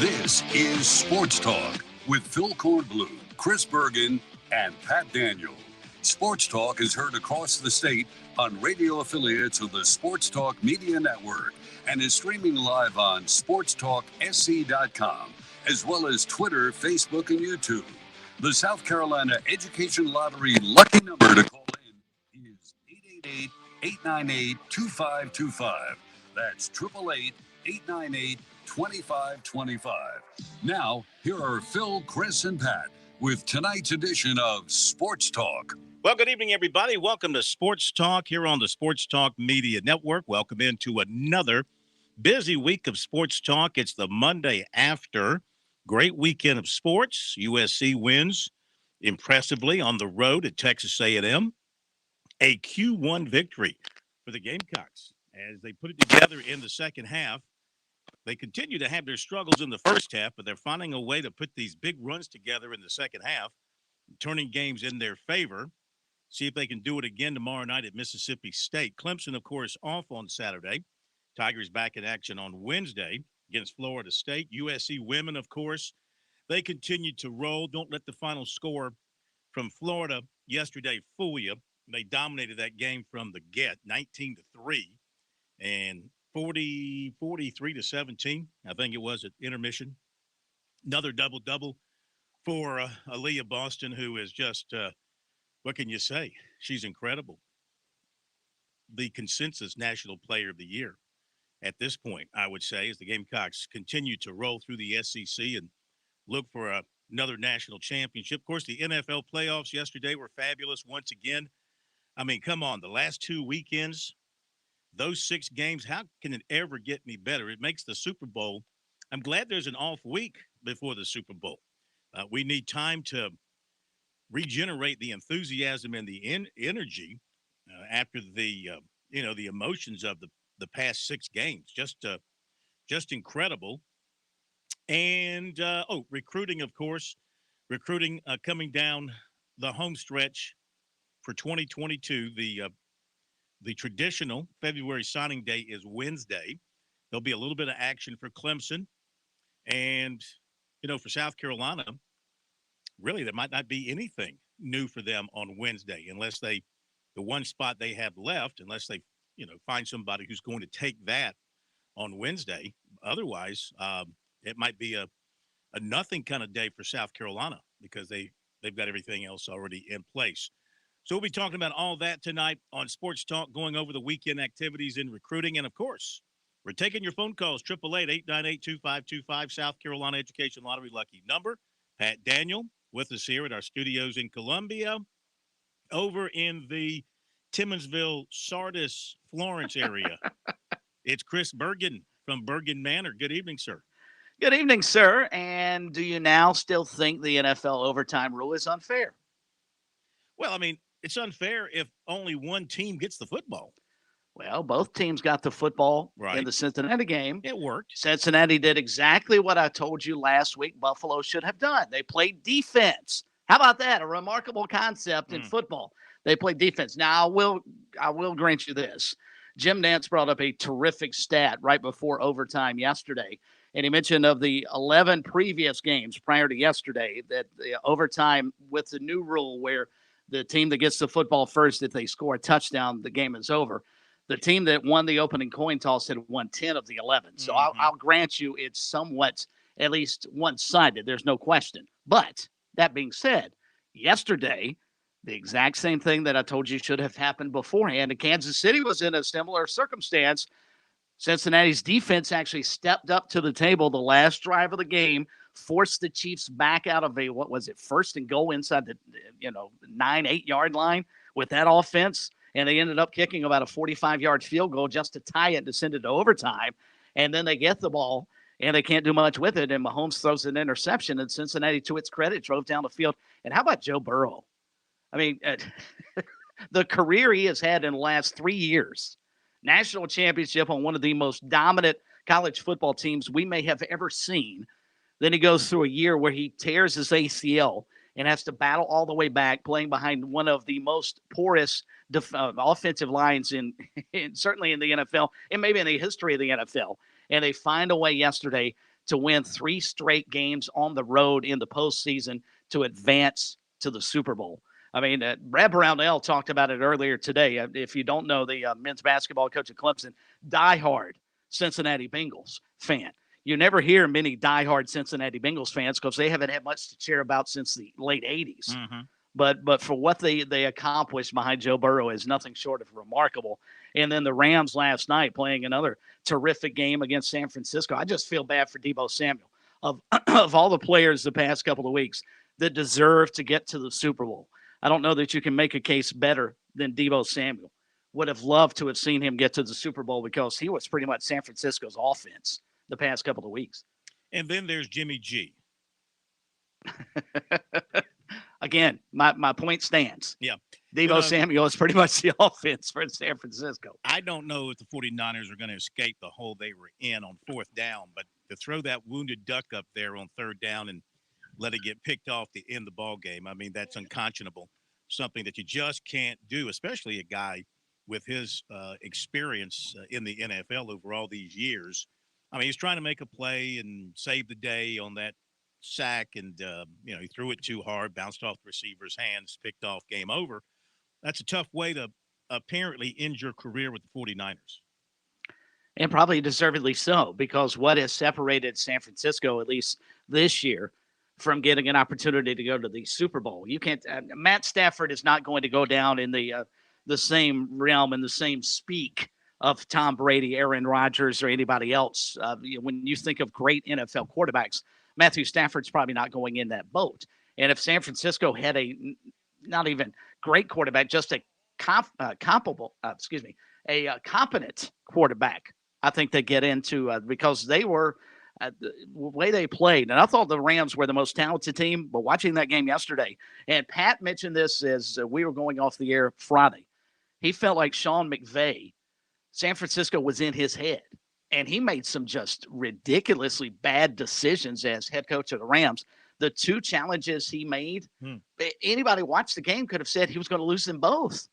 This is Sports Talk with Phil Kornblum, Chris Bergen, and Pat Daniel. Sports Talk is heard across the state on radio affiliates of the Sports Talk Media Network and is streaming live on SportsTalkSC.com, as well as Twitter, Facebook, and YouTube. The South Carolina Education Lottery lucky number to call in is 888-898-2525. That's 888-898-2525. Now, here are Phil, Chris, and Pat with tonight's edition of Sports Talk. Well, good evening, everybody. Welcome to Sports Talk here on the Sports Talk Media Network. Welcome into another busy week of Sports Talk. It's the Monday after. Great weekend of sports. USC wins impressively on the road at Texas A&M. A Q1 victory for the Gamecocks as they put it together in the second half. They continue to have their struggles in the first half, but they're finding a way to put these big runs together in the second half, turning games in their favor. See if they can do it again tomorrow night at Mississippi State. Clemson, of course, off on Saturday. Tigers back in action on Wednesday against Florida State. USC women, of course, they continue to roll. Don't let the final score from Florida yesterday fool you. They dominated that game from the get, 19-3 and 43-17. I think it was at intermission. Another double-double for Aaliyah Boston, who is just what can you say? She's incredible. The consensus National Player of the Year at this point, I would say, as the Gamecocks continue to roll through the SEC and look for another national championship. Of course, the NFL playoffs yesterday were fabulous once again. I mean, come on, the last two weekends, those 6 games, how can it ever get any better? It makes the Super Bowl. I'm glad there's an off week before the Super Bowl. We need time to regenerate the enthusiasm and the energy after the the emotions of the past 6 games. Just incredible. And recruiting, of course, coming down the home stretch for 2022. The traditional February signing day is Wednesday. There'll be a little bit of action for Clemson, and for South Carolina. Really, there might not be anything new for them on Wednesday unless the one spot they have left, unless they, find somebody who's going to take that on Wednesday. Otherwise, it might be a nothing kind of day for South Carolina because they've got everything else already in place. So we'll be talking about all that tonight on Sports Talk, going over the weekend activities in recruiting. And, of course, we're taking your phone calls, 888-898-2525, South Carolina Education Lottery lucky number. Pat Daniel with us here at our studios in Columbia. Over in the Timmonsville, Sardis, Florence area, it's Chris Bergen from Bergen Manor. Good evening, sir. Good evening, sir. And do you now still think the NFL overtime rule is unfair? Well, I mean, it's unfair if only one team gets the football. Well, both teams got the football right in the Cincinnati game. It worked. Cincinnati did exactly what I told you last week Buffalo should have done. They played defense. How about that? A remarkable concept in football. They played defense. Now, I will grant you this. Jim Nantz brought up a terrific stat right before overtime yesterday. And he mentioned of the 11 previous games prior to yesterday that the overtime with the new rule where the team that gets the football first, if they score a touchdown, the game is over. The team that won the opening coin toss had won 10 of the 11. So I'll grant you it's somewhat at least one-sided. There's no question. But that being said, yesterday, the exact same thing that I told you should have happened beforehand. And Kansas City was in a similar circumstance. Cincinnati's defense actually stepped up to the table the last drive of the game, forced the Chiefs back out of first and goal inside the 9-8 yard line with that offense. And they ended up kicking about a 45-yard field goal just to tie it to send it to overtime. And then they get the ball, and they can't do much with it. And Mahomes throws an interception, and Cincinnati, to its credit, drove down the field. And how about Joe Burrow? I mean, the career he has had in the last 3 years, national championship on one of the most dominant college football teams we may have ever seen. Then he goes through a year where he tears his ACL and has to battle all the way back, playing behind one of the most porous offensive lines certainly in the NFL and maybe in the history of the NFL. And they find a way yesterday to win 3 straight games on the road in the postseason to advance to the Super Bowl. I mean, Brad Brownell talked about it earlier today. If you don't know, the men's basketball coach at Clemson, diehard Cincinnati Bengals fan. You never hear many diehard Cincinnati Bengals fans because they haven't had much to cheer about since the late 80s. Mm-hmm. But for what they accomplished behind Joe Burrow is nothing short of remarkable. And then the Rams last night playing another terrific game against San Francisco. I just feel bad for Deebo Samuel. Of all the players the past couple of weeks that deserve to get to the Super Bowl, I don't know that you can make a case better than Deebo Samuel. Would have loved to have seen him get to the Super Bowl because he was pretty much San Francisco's offense the past couple of weeks. And then there's Jimmy G. Again, my point stands. Yeah. Deebo Samuel is pretty much the offense for San Francisco. I don't know if the 49ers are going to escape the hole they were in on 4th down, but to throw that wounded duck up there on 3rd down and let it get picked off to end the ball game, I mean, that's unconscionable. Something that you just can't do, especially a guy with his experience in the NFL over all these years. I mean, he's trying to make a play and save the day on that sack, and, he threw it too hard, bounced off the receiver's hands, picked off, game over. That's a tough way to apparently end your career with the 49ers. And probably deservedly so, because what has separated San Francisco, at least this year, from getting an opportunity to go to the Super Bowl. You can't. Matt Stafford is not going to go down in the same realm and the same speak of Tom Brady, Aaron Rodgers, or anybody else. When you think of great NFL quarterbacks, Matthew Stafford's probably not going in that boat. And if San Francisco had a not even great quarterback, just a competent quarterback, I think they get into because they were the way they played. And I thought the Rams were the most talented team, but watching that game yesterday, and Pat mentioned this as we were going off the air Friday, he felt like Sean McVay, San Francisco was in his head, and he made some just ridiculously bad decisions as head coach of the Rams. The 2 challenges he made, anybody watched the game could have said he was going to lose them both.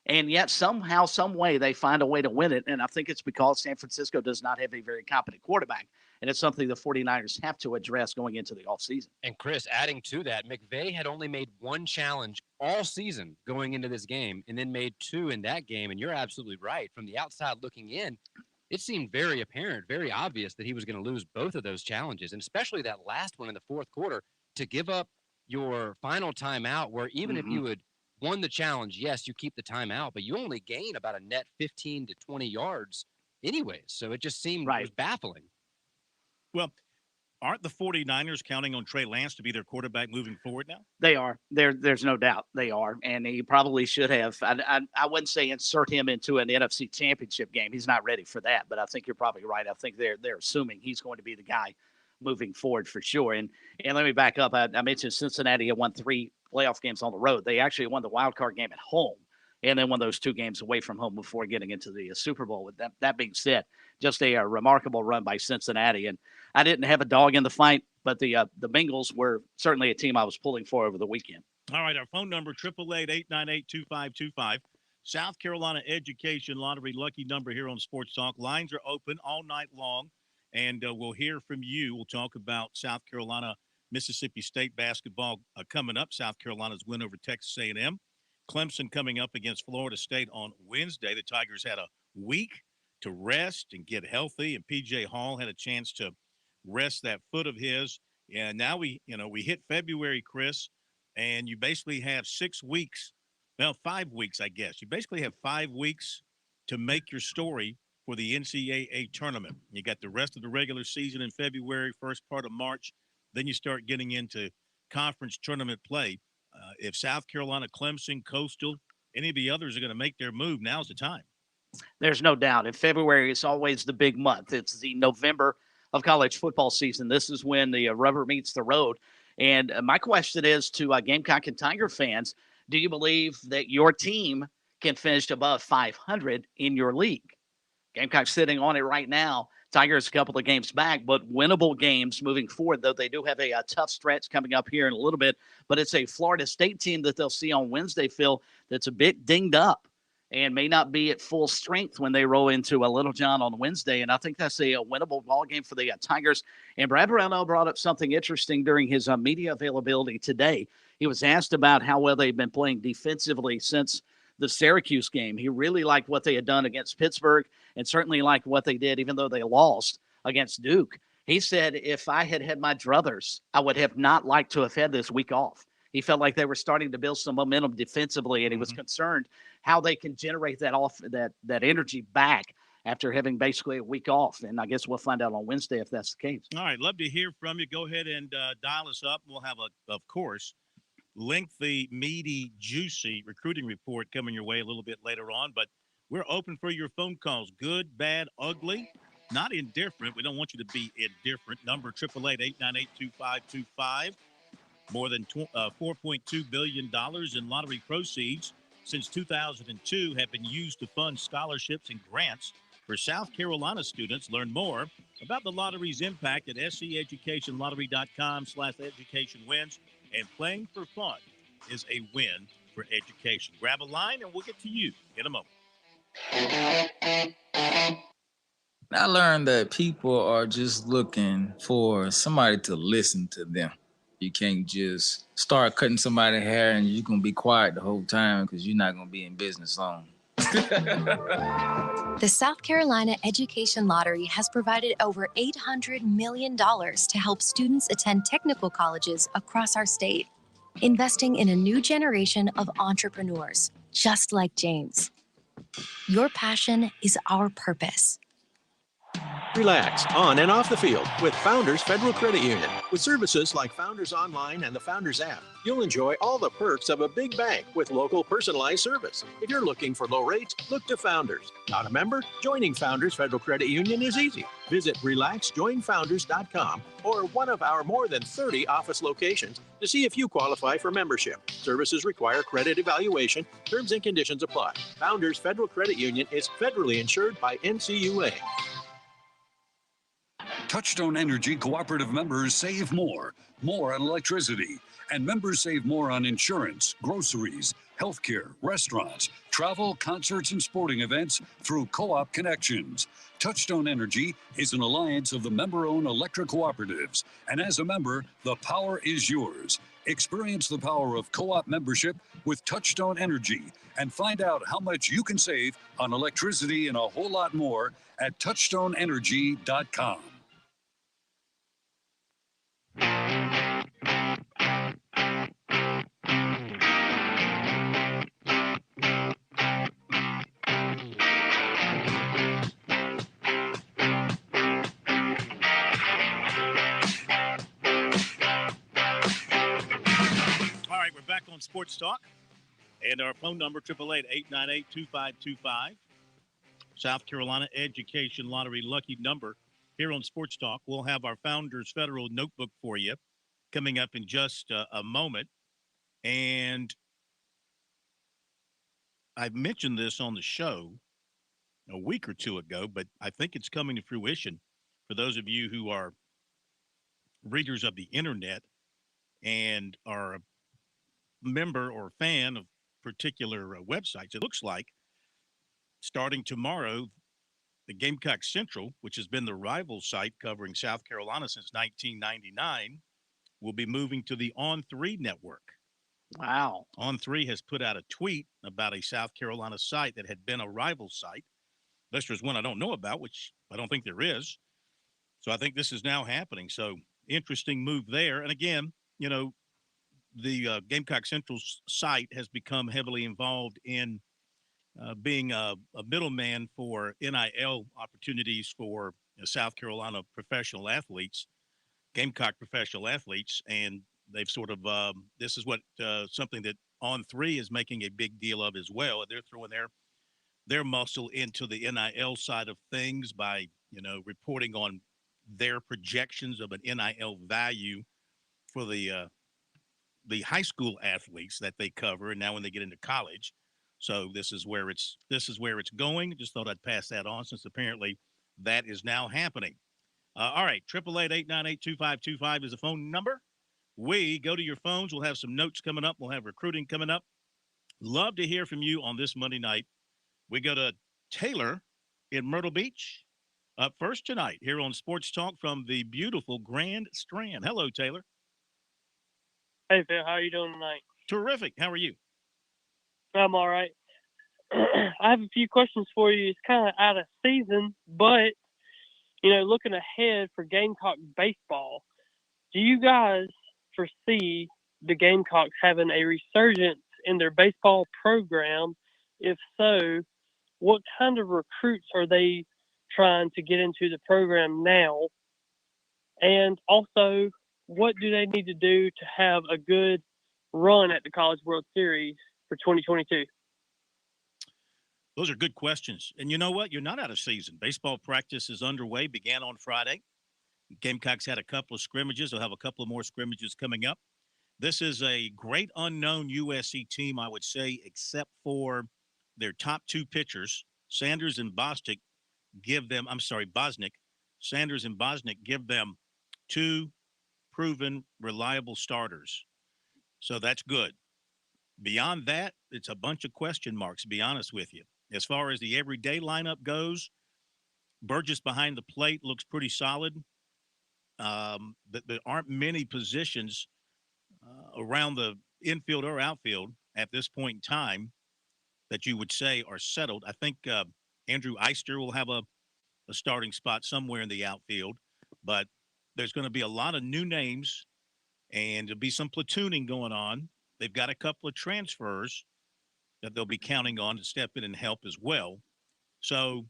And yet somehow, some way, they find a way to win it. And I think it's because San Francisco does not have a very competent quarterback. And it's something the 49ers have to address going into the offseason. And Chris, adding to that, McVay had only made 1 challenge all season going into this game and then made 2 in that game. And you're absolutely right. From the outside looking in, it seemed very apparent, very obvious that he was going to lose both of those challenges, and especially that last one in the 4th quarter to give up your final timeout where even if you had won the challenge, yes, you keep the timeout, but you only gain about a net 15 to 20 yards anyways. So it just seemed it was baffling. Well, aren't the 49ers counting on Trey Lance to be their quarterback moving forward now? They are. There's no doubt they are. And he probably should have. I wouldn't say insert him into an NFC championship game. He's not ready for that. But I think you're probably right. I think they're assuming he's going to be the guy moving forward for sure. And let me back up. I mentioned Cincinnati had won 3 playoff games on the road. They actually won the wild card game at home and then won those 2 games away from home before getting into the Super Bowl. With that being said, just a remarkable run by Cincinnati. And I didn't have a dog in the fight, but the Bengals were certainly a team I was pulling for over the weekend. All right, our phone number, 888-898-2525. South Carolina Education Lottery lucky number here on Sports Talk. Lines are open all night long, and we'll hear from you. We'll talk about South Carolina, Mississippi State basketball coming up. South Carolina's win over Texas A&M. Clemson coming up against Florida State on Wednesday. The Tigers had a week to rest and get healthy, and P.J. Hall had a chance to rest that foot of his. And now we hit February, Chris, and you basically have 6 weeks, 5 weeks, I guess. You basically have 5 weeks to make your story for the NCAA tournament. You got the rest of the regular season in February, first part of March. Then you start getting into conference tournament play. If South Carolina, Clemson, Coastal, any of the others are going to make their move, now's the time. There's no doubt. In February, it's always the big month. It's the November of college football season. This is when the rubber meets the road. And my question is to Gamecock and Tiger fans, do you believe that your team can finish above 500 in your league? Gamecock's sitting on it right now. Tigers a couple of games back, but winnable games moving forward, though they do have a tough stretch coming up here in a little bit. But it's a Florida State team that they'll see on Wednesday, Phil, that's a bit dinged up. and may not be at full strength when they roll into a Little John on Wednesday. And I think that's a winnable ball game for the Tigers. And Brad Brownell brought up something interesting during his media availability today. He was asked about how well they've been playing defensively since the Syracuse game. He really liked what they had done against Pittsburgh and certainly liked what they did, even though they lost against Duke. He said, if I had had my druthers, I would have not liked to have had this week off. He felt like they were starting to build some momentum defensively, and he was concerned how they can generate that energy back after having basically a week off. And I guess we'll find out on Wednesday if that's the case. All right, love to hear from you. Go ahead and dial us up. We'll have, of course, lengthy, meaty, juicy recruiting report coming your way a little bit later on. But we're open for your phone calls. Good, bad, ugly, not indifferent. We don't want you to be indifferent. Number 888-898-2525. More than $4.2 billion in lottery proceeds since 2002 have been used to fund scholarships and grants for South Carolina students. Learn more about the lottery's impact at scEducationLottery.com/educationwins. And playing for fun is a win for education. Grab a line and we'll get to you in a moment. I learned that people are just looking for somebody to listen to them. You can't just start cutting somebody's hair and you're going to be quiet the whole time because you're not going to be in business long. The South Carolina Education Lottery has provided over $800 million to help students attend technical colleges across our state, investing in a new generation of entrepreneurs, just like James. Your passion is our purpose. Relax on and off the field with Founders Federal Credit Union. With services like Founders Online and the Founders app, you'll enjoy all the perks of a big bank with local personalized service. If you're looking for low rates, look to Founders. Not a member? Joining Founders Federal Credit Union is easy. Visit relaxjoinfounders.com or one of our more than 30 office locations to see if you qualify for membership. Services require credit evaluation. Terms and conditions apply. Founders Federal Credit Union is federally insured by NCUA. Touchstone Energy cooperative members save more on electricity, and members save more on insurance, groceries, healthcare, restaurants, travel, concerts, and sporting events through Co-op Connections. Touchstone Energy is an alliance of the member-owned electric cooperatives, and as a member, the power is yours. Experience the power of co-op membership with Touchstone Energy and find out how much you can save on electricity and a whole lot more at touchstoneenergy.com. On Sports Talk, and our phone number 888-898-2525. South Carolina Education Lottery lucky number here on Sports Talk. We'll have our Founders Federal notebook for you coming up in just a moment. And I've mentioned this on the show a week or two ago, but I think it's coming to fruition for those of you who are readers of the internet and are a member or fan of particular websites. It looks like starting tomorrow, the Gamecock Central, which has been the rival site covering South Carolina since 1999, will be moving to the On3 network. Wow. On3 has put out a tweet about a South Carolina site that had been a rival site. Unless there's one I don't know about, which I don't think there is. So I think this is now happening. So interesting move there. And again, you know, the Gamecock Central site has become heavily involved in being a middleman for NIL opportunities for South Carolina professional athletes, Gamecock professional athletes. And they've sort of, this is what something that On3 is making a big deal of as well. They're throwing their muscle into the NIL side of things by, you know, reporting on their projections of an NIL value for the high school athletes that they cover, and now when they get into college. So this is where it's going. Just thought I'd pass that on since apparently that is now happening. All right, 888-898-2525 is the phone number. We go to your phones. We'll have some notes coming up. We'll have recruiting coming up. Love to hear from you on this Monday night We go to Taylor in Myrtle Beach up first tonight here on Sports Talk from the beautiful Grand Strand. Hello, Taylor. Hey, Phil, how are you doing tonight? Terrific. How are you? I'm all right. I have a few questions for you. It's kind of out of season, but, looking ahead for Gamecock baseball, do you guys foresee the Gamecocks having a resurgence in their baseball program? If so, what kind of recruits are they trying to get into the program now? And also, what do they need to do to have a good run at the College World Series for 2022? Those are good questions. And you know what? You're not out of season. Baseball practice is underway, began on Friday. Gamecocks had a couple of scrimmages. They'll have a couple of more scrimmages coming up. This is a great unknown USC team, I would say, except for their top two pitchers, Sanders and Bostic, Bosnick. Sanders and Bosnick give them two proven, reliable starters. So that's good. Beyond that, it's a bunch of question marks, to be honest with you. As far as the everyday lineup goes, Burgess behind the plate looks pretty solid. But there aren't many positions around the infield or outfield at this point in time that you would say are settled. I think Andrew Eister will have a starting spot somewhere in the outfield, but there's going to be a lot of new names, and there'll be some platooning going on. They've got a couple of transfers that they'll be counting on to step in and help as well. So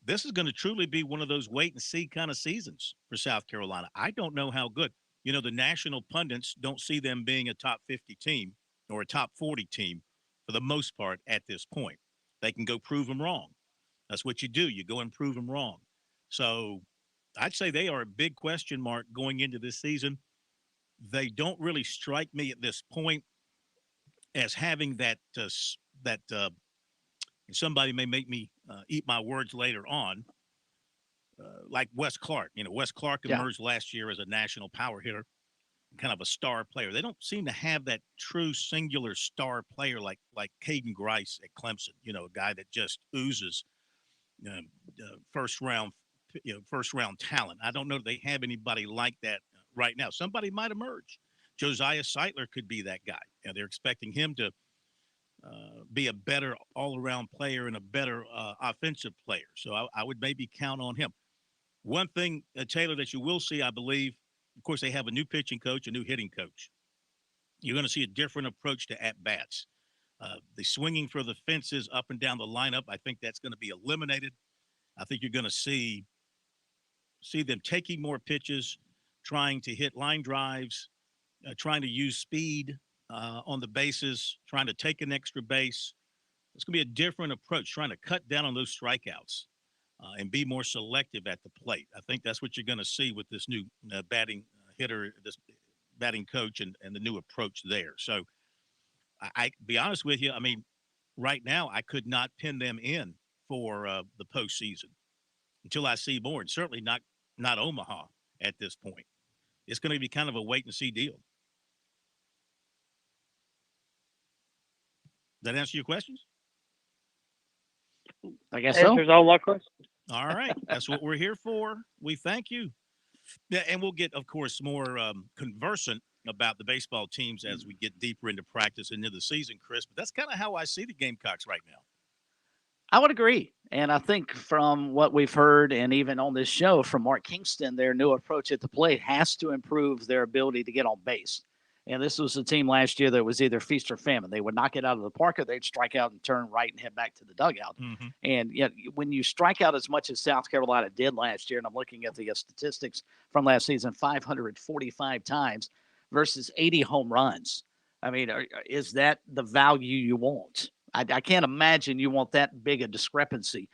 this is going to truly be one of those wait and see kind of seasons for South Carolina. I don't know how good. The national pundits don't see them being a top 50 team or a top 40 team for the most part at this point. They can go prove them wrong. That's what you do. You go and prove them wrong. So I'd say they are a big question mark going into this season. They don't really strike me at this point as having that somebody may make me eat my words later on, like Wes Clark. Wes Clark emerged last year as a national power hitter, kind of a star player. They don't seem to have that true singular star player like Caden Grice at Clemson. A guy that just oozes first round talent. I don't know if they have anybody like that right now. Somebody might emerge. Josiah Seitler could be that guy. They're expecting him to be a better all-around player and a better offensive player. So I would maybe count on him. One thing, Taylor, that you will see, I believe, of course, they have a new pitching coach, a new hitting coach. You're going to see a different approach to at-bats. The swinging for the fences up and down the lineup, I think that's going to be eliminated. I think you're going to see them taking more pitches, trying to hit line drives, trying to use speed on the bases, trying to take an extra base. It's going to be a different approach, trying to cut down on those strikeouts and be more selective at the plate. I think that's what you're going to see with this new batting hitter, this batting coach, and the new approach there. So I be honest with you, I mean, right now I could not pin them in for the postseason until I see more, and certainly not Omaha at this point. It's going to be kind of a wait and see deal. That answer your questions? I guess so. Answers all my questions. All right. That's what we're here for. We thank you. Yeah, and we'll get, of course, more conversant about the baseball teams as we get deeper into practice and into the season, Chris. But that's kind of how I see the Gamecocks right now. I would agree. And I think from what we've heard and even on this show from Mark Kingston, their new approach at the plate has to improve their ability to get on base. And this was a team last year that was either feast or famine. They would knock it out of the park or they'd strike out and turn right and head back to the dugout. Mm-hmm. And yet when you strike out as much as South Carolina did last year, and I'm looking at the statistics from last season, 545 times versus 80 home runs. I mean, is that the value you want? I can't imagine you want that big a discrepancy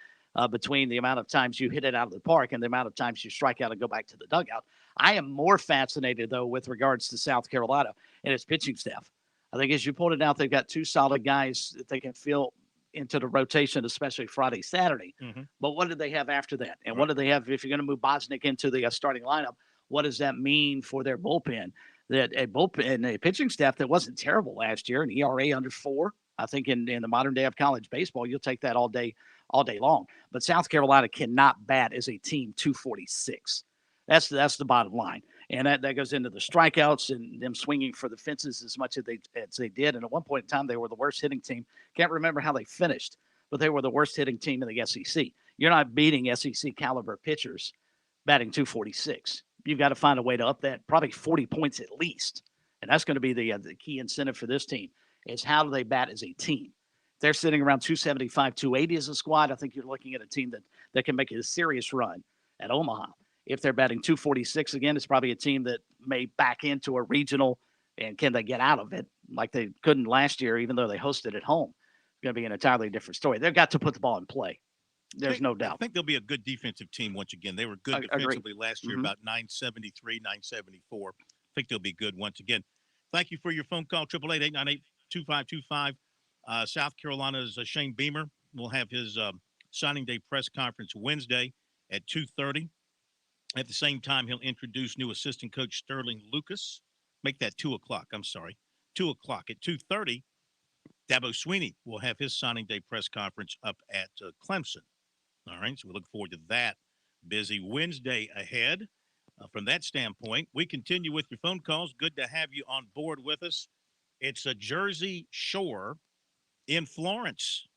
between the amount of times you hit it out of the park and the amount of times you strike out and go back to the dugout. I am more fascinated, though, with regards to South Carolina and its pitching staff. I think, as you pointed out, they've got two solid guys that they can fill into the rotation, especially Friday, Saturday. Mm-hmm. But what do they have after that? And what do they have if you're going to move Bosnick into the starting lineup? What does that mean for their bullpen? That a pitching staff that wasn't terrible last year, an ERA under 4. I think in the modern day of college baseball, you'll take that all day long. But South Carolina cannot bat as a team 246. That's the bottom line. And that goes into the strikeouts and them swinging for the fences as much as they did. And at one point in time, they were the worst hitting team. Can't remember how they finished, but they were the worst hitting team in the SEC. You're not beating SEC caliber pitchers batting 246. You've got to find a way to up that probably 40 points at least. And that's going to be the key incentive for this team is how do they bat as a team. If they're sitting around 275, 280 as a squad, I think you're looking at a team that can make a serious run at Omaha. If they're batting 246 again, it's probably a team that may back into a regional, and can they get out of it like they couldn't last year, even though they hosted at home? It's going to be an entirely different story. They've got to put the ball in play. There's no doubt. I think they'll be a good defensive team once again. They were good defensively last year, about 973, 974. I think they'll be good once again. Thank you for your phone call, 888-898-2525. South Carolina's Shane Beamer will have his signing day press conference Wednesday at 2:30. At the same time, he'll introduce new assistant coach Sterling Lucas. Make that 2 o'clock. I'm sorry. 2 o'clock. At 2:30, Dabo Swinney will have his signing day press conference up at Clemson. All right, so we look forward to that. Busy Wednesday ahead. From that standpoint, we continue with your phone calls. Good to have you on board with us. It's a Jersey Shore in Florence.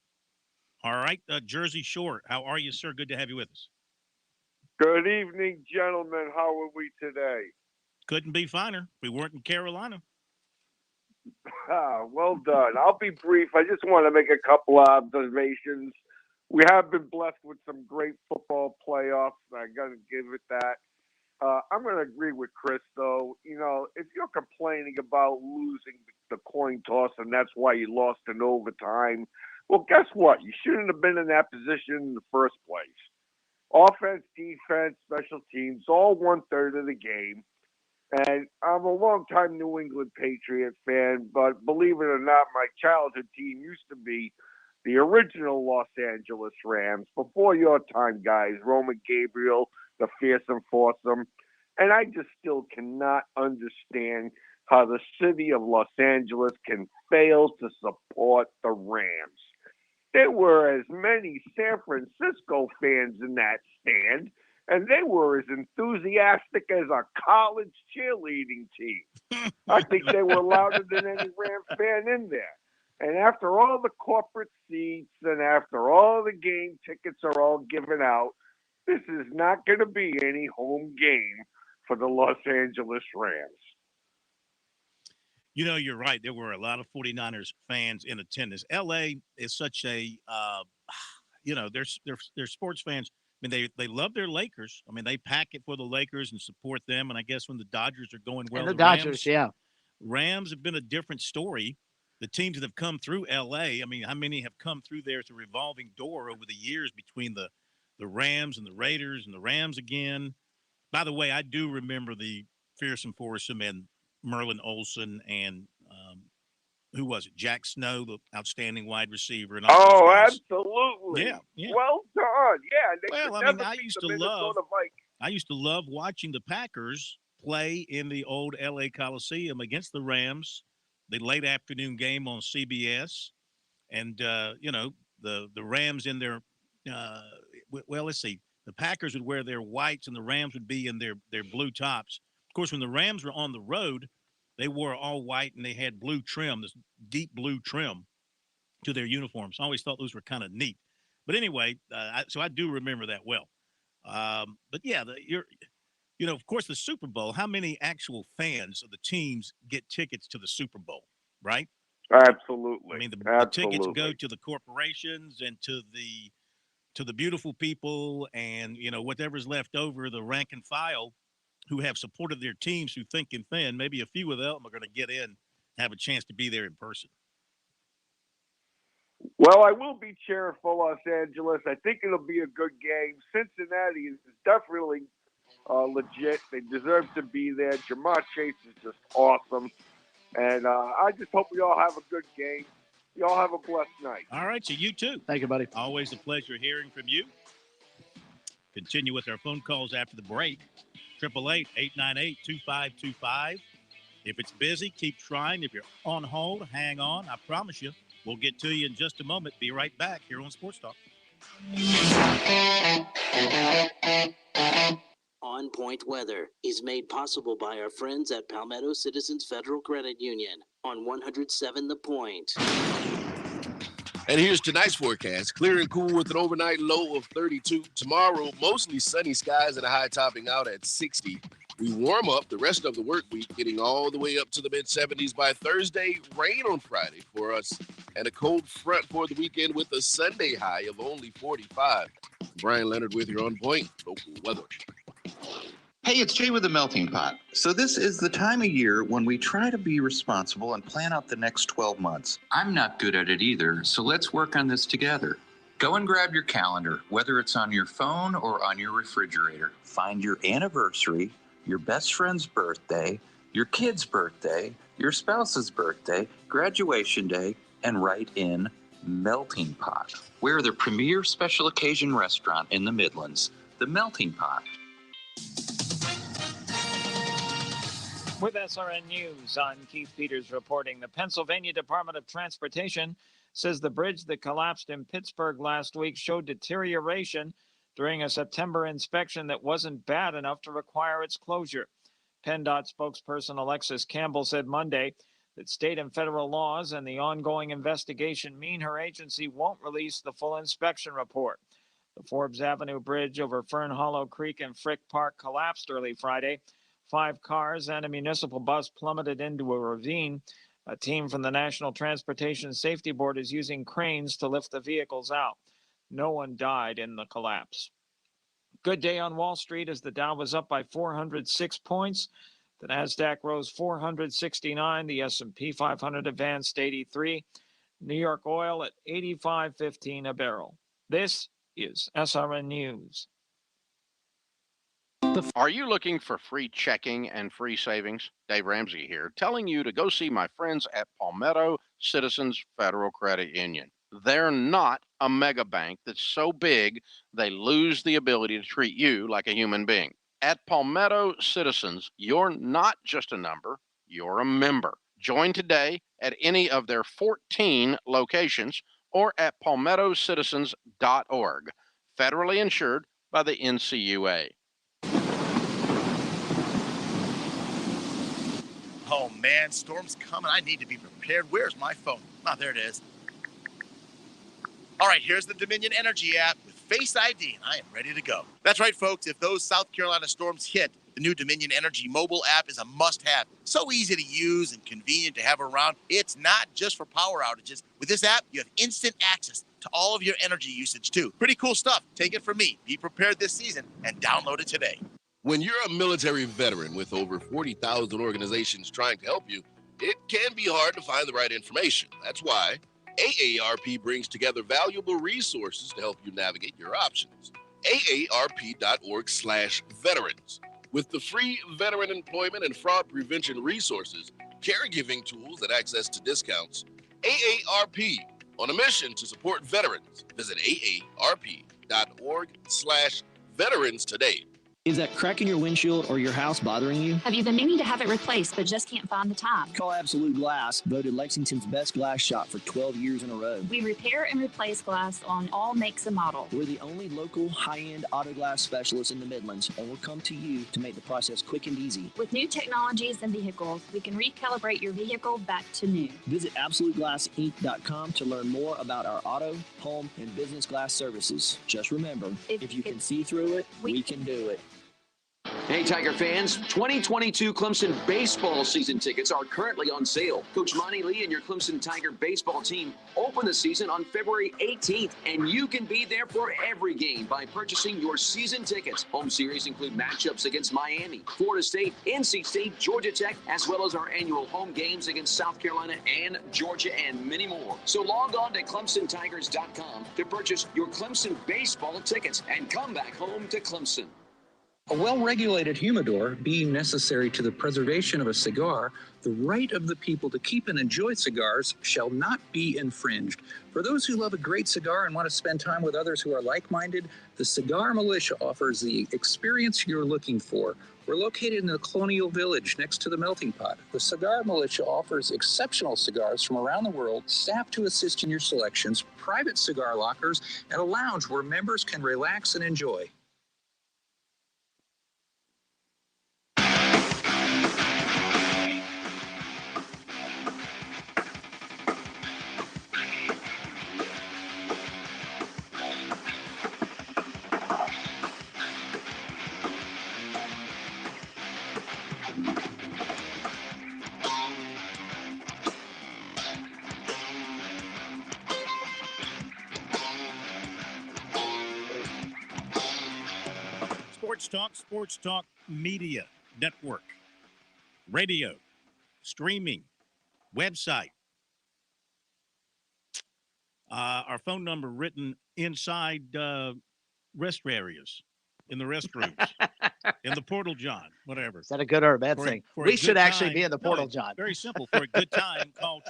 All right, Jersey Shore. How are you, sir? Good to have you with us. Good evening, gentlemen. How are we today? Couldn't be finer. We weren't in Carolina. Well done. I'll be brief. I just want to make a couple of observations. We have been blessed with some great football playoffs. I got to give it that. I'm going to agree with Chris, though. You know, if you're complaining about losing the coin toss and that's why you lost in overtime, well, guess what? You shouldn't have been in that position in the first place. Offense, defense, special teams, all 1/3 of the game. And I'm a longtime New England Patriot fan, but believe it or not, my childhood team used to be the original Los Angeles Rams, before your time, guys. Roman Gabriel, the fearsome foursome. And I just still cannot understand how the city of Los Angeles can fail to support the Rams. There were as many San Francisco fans in that stand, and they were as enthusiastic as a college cheerleading team. I think they were louder than any Rams fan in there. And after all the corporate seats and after all the game tickets are all given out, this is not going to be any home game for the Los Angeles Rams. You know, you're right. There were a lot of 49ers fans in attendance. L.A. is such a, they're sports fans. I mean, they love their Lakers. I mean, they pack it for the Lakers and support them. And I guess when the Dodgers are going well, and the Dodgers, Rams have been a different story. The teams that have come through L.A., I mean, how many have come through there? It's a revolving door over the years between the Rams and the Raiders and the Rams again. By the way, I do remember the fearsome foursome and Merlin Olsen and who was it? Jack Snow, the outstanding wide receiver. And all absolutely. Yeah. Well done. Yeah. Well, I mean, I used to love watching the Packers play in the old L.A. Coliseum against the Rams, the late afternoon game on CBS. And, the Rams in their let's see. The Packers would wear their whites and the Rams would be in their blue tops. Of course, when the Rams were on the road, they wore all white and they had blue trim, this deep blue trim to their uniforms. I always thought those were kind of neat. But anyway, so I do remember that well. But yeah, of course, the Super Bowl, how many actual fans of the teams get tickets to the Super Bowl, right? Absolutely. I mean, the tickets go to the corporations and to the beautiful people and, whatever's left over, the rank and file who have supported their teams through thick and thin. Maybe a few of them are going to get in and have a chance to be there in person. Well, I will be cheering for Los Angeles. I think it'll be a good game. Cincinnati is definitely legit. They deserve to be there. Jamar Chase is just awesome. And I just hope we all have a good game. You all have a blessed night. All right, so you too. Thank you, buddy. Always a pleasure hearing from you. Continue with our phone calls after the break. 888-898-2525. If it's busy, keep trying. If you're on hold, hang on. I promise you, We'll get to you in just a moment. Be right back here on Sports Talk. On Point Weather is made possible by our friends at Palmetto Citizens Federal Credit Union on 107 The Point. And here's tonight's forecast. Clear and cool with an overnight low of 32. Tomorrow, mostly sunny skies and a high topping out at 60. We warm up the rest of the work week, getting all the way up to the mid-70s by Thursday. Rain on Friday for us, and a cold front for the weekend with a Sunday high of only 45. Brian Leonard with your On Point local weather. Hey, it's Jay with the Melting Pot. So this is the time of year when we try to be responsible and plan out the next 12 months. I'm not good at it either, so let's work on this together. Go and grab your calendar, whether it's on your phone or on your refrigerator. Find your anniversary, your best friend's birthday, your kid's birthday, your spouse's birthday, graduation day, and write in Melting Pot. We're the premier special occasion restaurant in the Midlands, the Melting Pot. With SRN News, I'm Keith Peters reporting. The Pennsylvania Department of Transportation says the bridge that collapsed in Pittsburgh last week showed deterioration during a September inspection that wasn't bad enough to require its closure. PennDOT spokesperson Alexis Campbell said Monday that state and federal laws and the ongoing investigation mean her agency won't release the full inspection report. The Forbes Avenue Bridge over Fern Hollow Creek and Frick Park collapsed early Friday. 5 cars and a municipal bus plummeted into a ravine. A team from the National Transportation Safety Board is using cranes to lift the vehicles out. No one died in the collapse. Good day on Wall Street as the Dow was up by 406 points. The Nasdaq rose 469. The S&P 500 advanced 83. New York oil at 85.15 a barrel. This is SRN News. Are you looking for free checking and free savings? Dave Ramsey here, telling you to go see my friends at Palmetto Citizens Federal Credit Union. They're not a mega bank that's so big they lose the ability to treat you like a human being. At Palmetto Citizens, you're not just a number, you're a member. Join today at any of their 14 locations or at palmettocitizens.org. Federally insured by the NCUA. Oh man, storm's coming. I need to be prepared. Where's my phone? Oh, there it is. All right, here's the Dominion Energy app with Face ID, and I am ready to go. That's right, folks. If those South Carolina storms hit, the new Dominion Energy mobile app is a must-have. So easy to use and convenient to have around. It's not just for power outages. With this app, you have instant access to all of your energy usage, too. Pretty cool stuff. Take it from me. Be prepared this season and download it today. When you're a military veteran with over 40,000 organizations trying to help you, it can be hard to find the right information. That's why AARP brings together valuable resources to help you navigate your options. AARP.org/veterans. With the free veteran employment and fraud prevention resources, caregiving tools, and access to discounts, AARP, on a mission to support veterans. Visit AARP.org/veterans today. Is that crack in your windshield or your house bothering you? Have you been meaning to have it replaced but just can't find the time? Call Absolute Glass, voted Lexington's best glass shop for 12 years in a row. We repair and replace glass on all makes and models. We're the only local high-end auto glass specialist in the Midlands, and we'll come to you to make the process quick and easy. With new technologies and vehicles, we can recalibrate your vehicle back to new. Visit AbsoluteGlassInc.com to learn more about our auto, home, and business glass services. Just remember, if you can see through it, we can do it. Hey, Tiger fans, 2022 Clemson baseball season tickets are currently on sale. Coach Monty Lee and your Clemson Tiger baseball team open the season on February 18th, and you can be there for every game by purchasing your season tickets. Home series include matchups against Miami, Florida State, NC State, Georgia Tech, as well as our annual home games against South Carolina and Georgia, and many more. So log on to ClemsonTigers.com to purchase your Clemson baseball tickets and come back home to Clemson. A well-regulated humidor being necessary to the preservation of a cigar, the right of the people to keep and enjoy cigars shall not be infringed. For those who love a great cigar and want to spend time with others who are like-minded, the Cigar Militia offers the experience you're looking for. We're located in the Colonial Village next to the Melting Pot. The Cigar Militia offers exceptional cigars from around the world, staff to assist in your selections, private cigar lockers, and a lounge where members can relax and enjoy. Sports Talk Media Network, radio, streaming, website. Our phone number written inside rest areas, in the restrooms, in the Portal John, whatever. Is that a good or a bad thing? We should actually be in the Portal John. Very simple. For a good time, call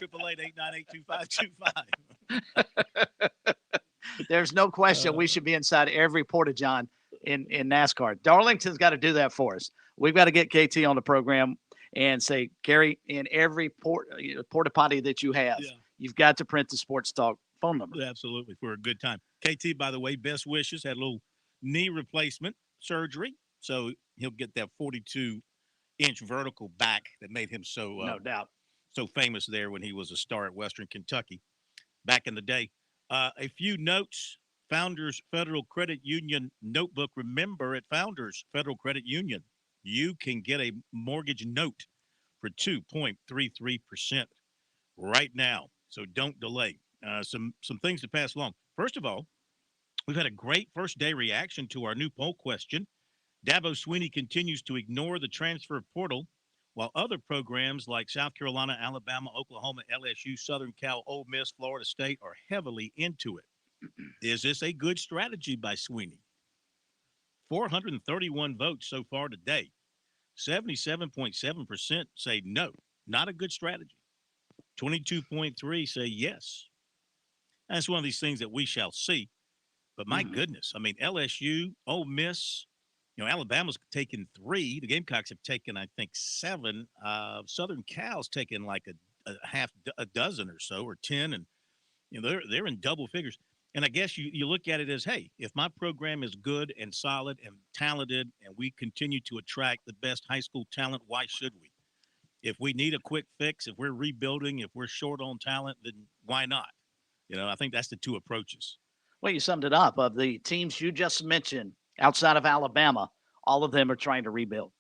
888-898-2525. There's no question we should be inside every Porta John in NASCAR. Darlington's got to do that for us. We've got to get KT on the program and say, Gary, in every porta potty that you have, you've got to print the Sports Talk phone number. Absolutely, for a good time. KT, by the way, best wishes. Had a little knee replacement surgery, so he'll get that 42-inch vertical back that made him so no doubt so famous there when he was a star at Western Kentucky back in the day. A few notes. Founders Federal Credit Union notebook. Remember, at Founders Federal Credit Union, you can get a mortgage note for 2.33% right now. So don't delay. Some things to pass along. First of all, we've had a great first day reaction to our new poll question. Dabo Swinney continues to ignore the transfer portal, while other programs like South Carolina, Alabama, Oklahoma, LSU, Southern Cal, Ole Miss, Florida State are heavily into it. Is this a good strategy by Swinney? 431 votes so far today. 77.7% say no, not a good strategy. 22.3% say yes. That's one of these things that we shall see. But my goodness, I mean, LSU, Ole Miss, Alabama's taken 3. The Gamecocks have taken, I think, 7. Southern Cal's taken like a dozen or so, or 10, and they're in double figures. And I guess you look at it as, hey, if my program is good and solid and talented and we continue to attract the best high school talent, why should we? If we need a quick fix, if we're rebuilding, if we're short on talent, then why not? I think that's the two approaches. Well, you summed it up. Of the teams you just mentioned outside of Alabama, all of them are trying to rebuild.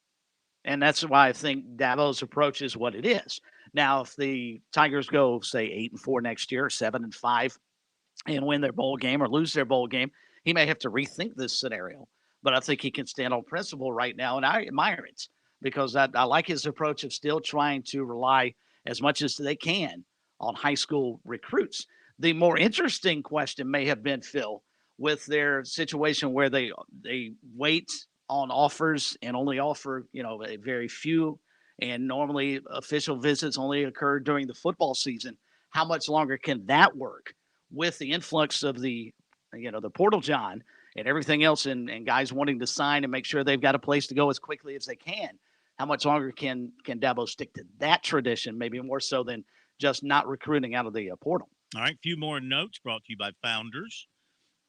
And that's why I think Dabo's approach is what it is. Now, if the Tigers go, say, 8-4 next year, 7-5, and win their bowl game or lose their bowl game, he may have to rethink this scenario. But I think he can stand on principle right now, and I admire it because I like his approach of still trying to rely as much as they can on high school recruits. The more interesting question may have been, Phil, with their situation where they wait on offers and only offer, a very few, and normally official visits only occur during the football season. How much longer can that work with the influx of the Portal John and everything else and guys wanting to sign and make sure they've got a place to go as quickly as they can? How much longer can Dabo stick to that tradition, maybe more so than just not recruiting out of the portal? All right, a few more notes brought to you by Founders.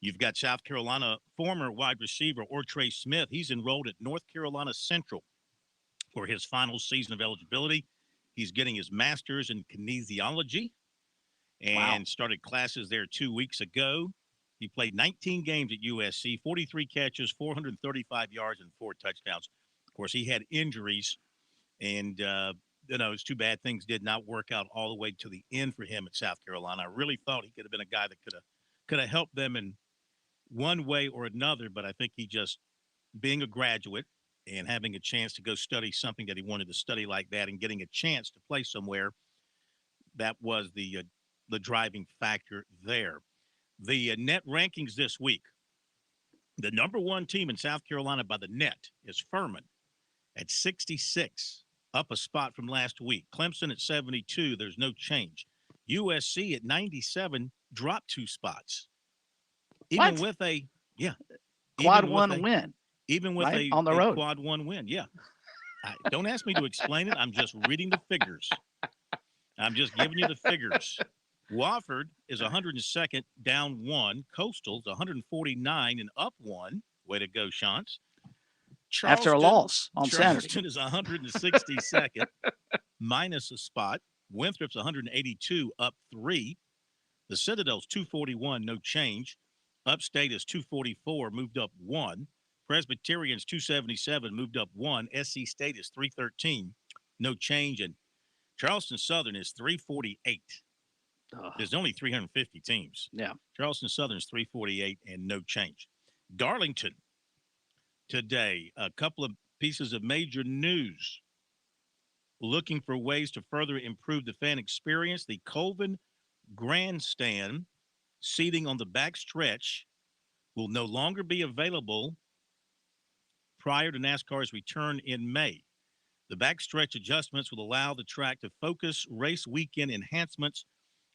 You've got South Carolina former wide receiver Ortre Smith. He's enrolled at North Carolina Central for his final season of eligibility. He's getting his master's in kinesiology and started classes there 2 weeks ago. He played 19 games at USC, 43 catches, 435 yards, and 4 touchdowns. Of course, he had injuries, and it's too bad things did not work out all the way to the end for him at South Carolina. I really thought he could have been a guy that could have helped them in one way or another, but I think he just, being a graduate and having a chance to go study something that he wanted to study like that and getting a chance to play somewhere, that was the driving factor there. The net rankings this week. The number one team in South Carolina by the net is Furman at 66, up a spot from last week. Clemson at 72, there's no change. USC at 97, dropped 2 spots. Even with a quad one win. Even with right? a, On the a road. quad 1 win, yeah. Don't ask me to explain it. I'm just reading the figures. I'm just giving you the figures. Wofford is 102nd, down 1. Coastal's 149 and up 1. Way to go, Shantz. After a loss on Charleston Saturday. is 162nd, minus a spot. Winthrop's 182, up 3. The Citadel's 241, no change. Upstate is 244, moved up 1. Presbyterian's 277, moved up 1. SC State is 313, no change. And Charleston Southern is 348. There's only 350 teams. Yeah. Charleston Southern's 348 and no change. Darlington today, a couple of pieces of major news. Looking for ways to further improve the fan experience. The Colvin Grandstand seating on the back stretch will no longer be available prior to NASCAR's return in May. The backstretch adjustments will allow the track to focus race weekend enhancements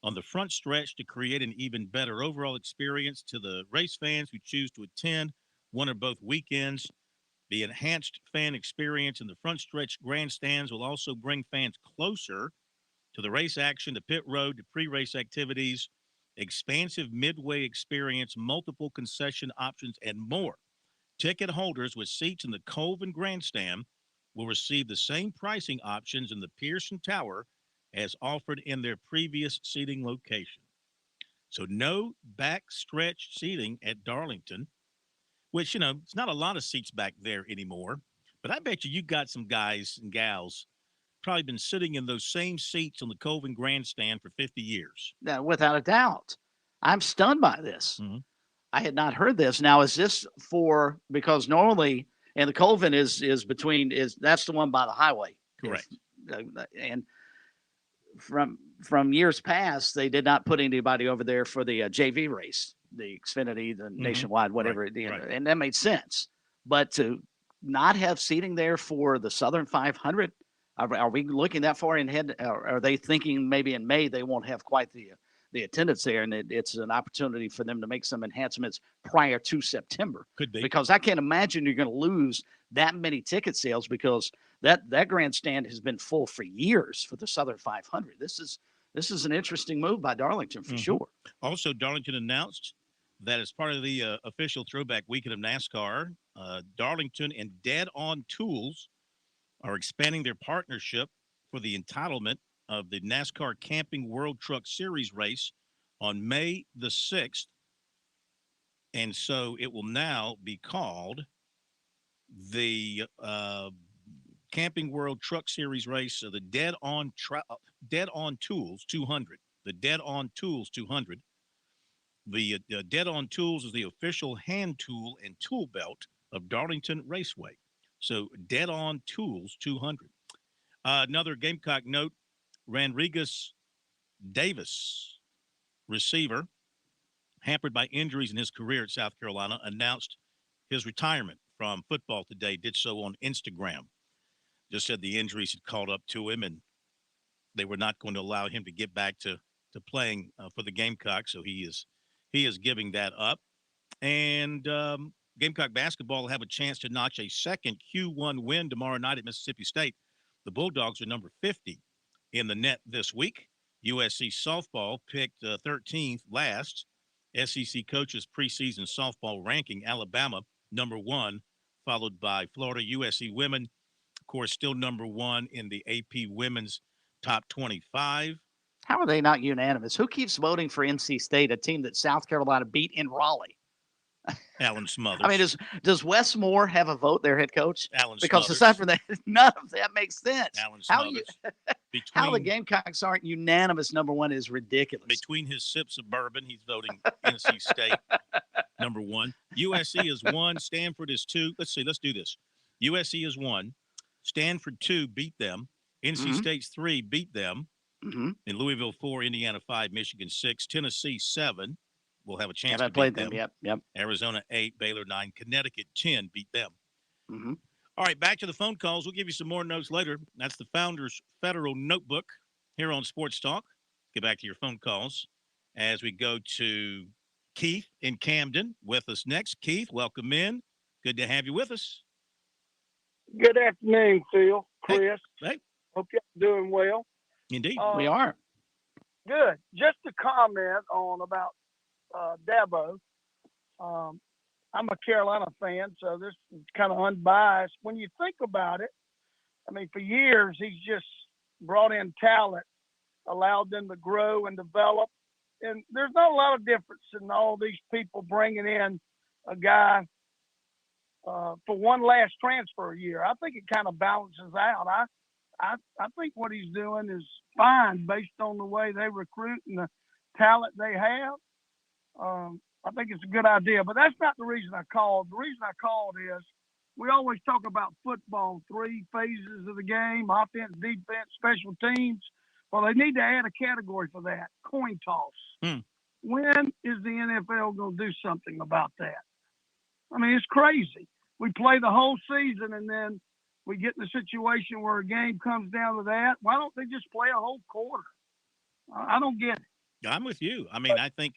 on the front stretch to create an even better overall experience to the race fans who choose to attend one or both weekends. The enhanced fan experience in the front stretch grandstands will also bring fans closer to the race action, the pit road, to pre-race activities, expansive midway experience, multiple concession options, and more. Ticket holders with seats in the Colvin Grandstand will receive the same pricing options in the Pearson Tower as offered in their previous seating location. So no backstretch seating at Darlington, which, it's not a lot of seats back there anymore. But I bet you got some guys and gals probably been sitting in those same seats on the Colvin Grandstand for 50 years. Without a doubt. I'm stunned by this. Mm-hmm. I had not heard this. Now, is this because normally, and the Colvin that's the one by the highway. Correct. And from years past, they did not put anybody over there for the JV race, the Xfinity, the Nationwide, whatever. Right. And that made sense. But to not have seating there for the Southern 500, are we looking that far ahead? Are they thinking maybe in May they won't have quite the attendance there, and it's an opportunity for them to make some enhancements prior to September? Could be. Because I can't imagine you're going to lose that many ticket sales, because that grandstand has been full for years for the Southern 500. This is an interesting move by Darlington for sure. Also, Darlington announced that as part of the official throwback weekend of NASCAR, Darlington and Dead On Tools are expanding their partnership for the entitlement of the NASCAR Camping World Truck Series race on May the 6th. And so it will now be called the Camping World Truck Series race, the Dead On Tools 200. The Dead On Tools 200. The Dead On Tools is the official hand tool and tool belt of Darlington Raceway. So Dead On Tools 200. Another Gamecock note, Rodriguez Davis, receiver, hampered by injuries in his career at South Carolina, announced his retirement from football today, did so on Instagram. Just said the injuries had caught up to him and they were not going to allow him to get back to playing for the Gamecocks. So he is giving that up. And Gamecock basketball will have a chance to notch a second Q1 win tomorrow night at Mississippi State. The Bulldogs are number 50 in the net this week. USC softball picked 13th last. SEC coaches preseason softball ranking, Alabama number 1, followed by Florida. USC women, of course, still number 1 in the AP women's top 25. How are they not unanimous? Who keeps voting for NC State, a team that South Carolina beat in Raleigh? Alan Smothers. I mean, does Wes Moore have a vote, their head coach? Alan because Smothers. Aside from that, none of that makes sense. Alan Smothers. How the Gamecocks aren't unanimous number 1 is ridiculous. Between his sips of bourbon, he's voting NC State number 1. USC is 1. Stanford is 2. Let's do this. USC is 1. Stanford 2, beat them. NC State's 3, beat them. In Louisville 4, Indiana 5, Michigan 6, Tennessee 7. will have a chance Have to I beat played them. Yep. Arizona 8, Baylor 9, Connecticut 10 beat them. Mm-hmm. All right, back to the phone calls. We'll give you some more notes later. That's the Founders Federal Notebook here on Sports Talk. Get back to your phone calls as we go to Keith in Camden with us next. Keith, welcome in. Good to have you with us. Good afternoon, Phil, Chris. Hey. Hope you're doing well. Indeed. We are. Good. Just a comment on about Dabo. I'm a Carolina fan, so this is kind of unbiased. When you think about it, I mean, for years, he's just brought in talent, allowed them to grow and develop. And there's not a lot of difference in all these people bringing in a guy for one last transfer year. I think it kind of balances out. I think what he's doing is fine based on the way they recruit and the talent they have. I think it's a good idea, but that's not the reason I called. The reason I called is we always talk about football, 3 phases of the game: offense, defense, special teams. Well, they need to add a category for that: coin toss. When is the NFL going to do something about that? I mean, it's crazy. We play the whole season and then we get in a situation where a game comes down to that. Why don't they just play a whole quarter? I don't get it. I'm with you. I mean, I think,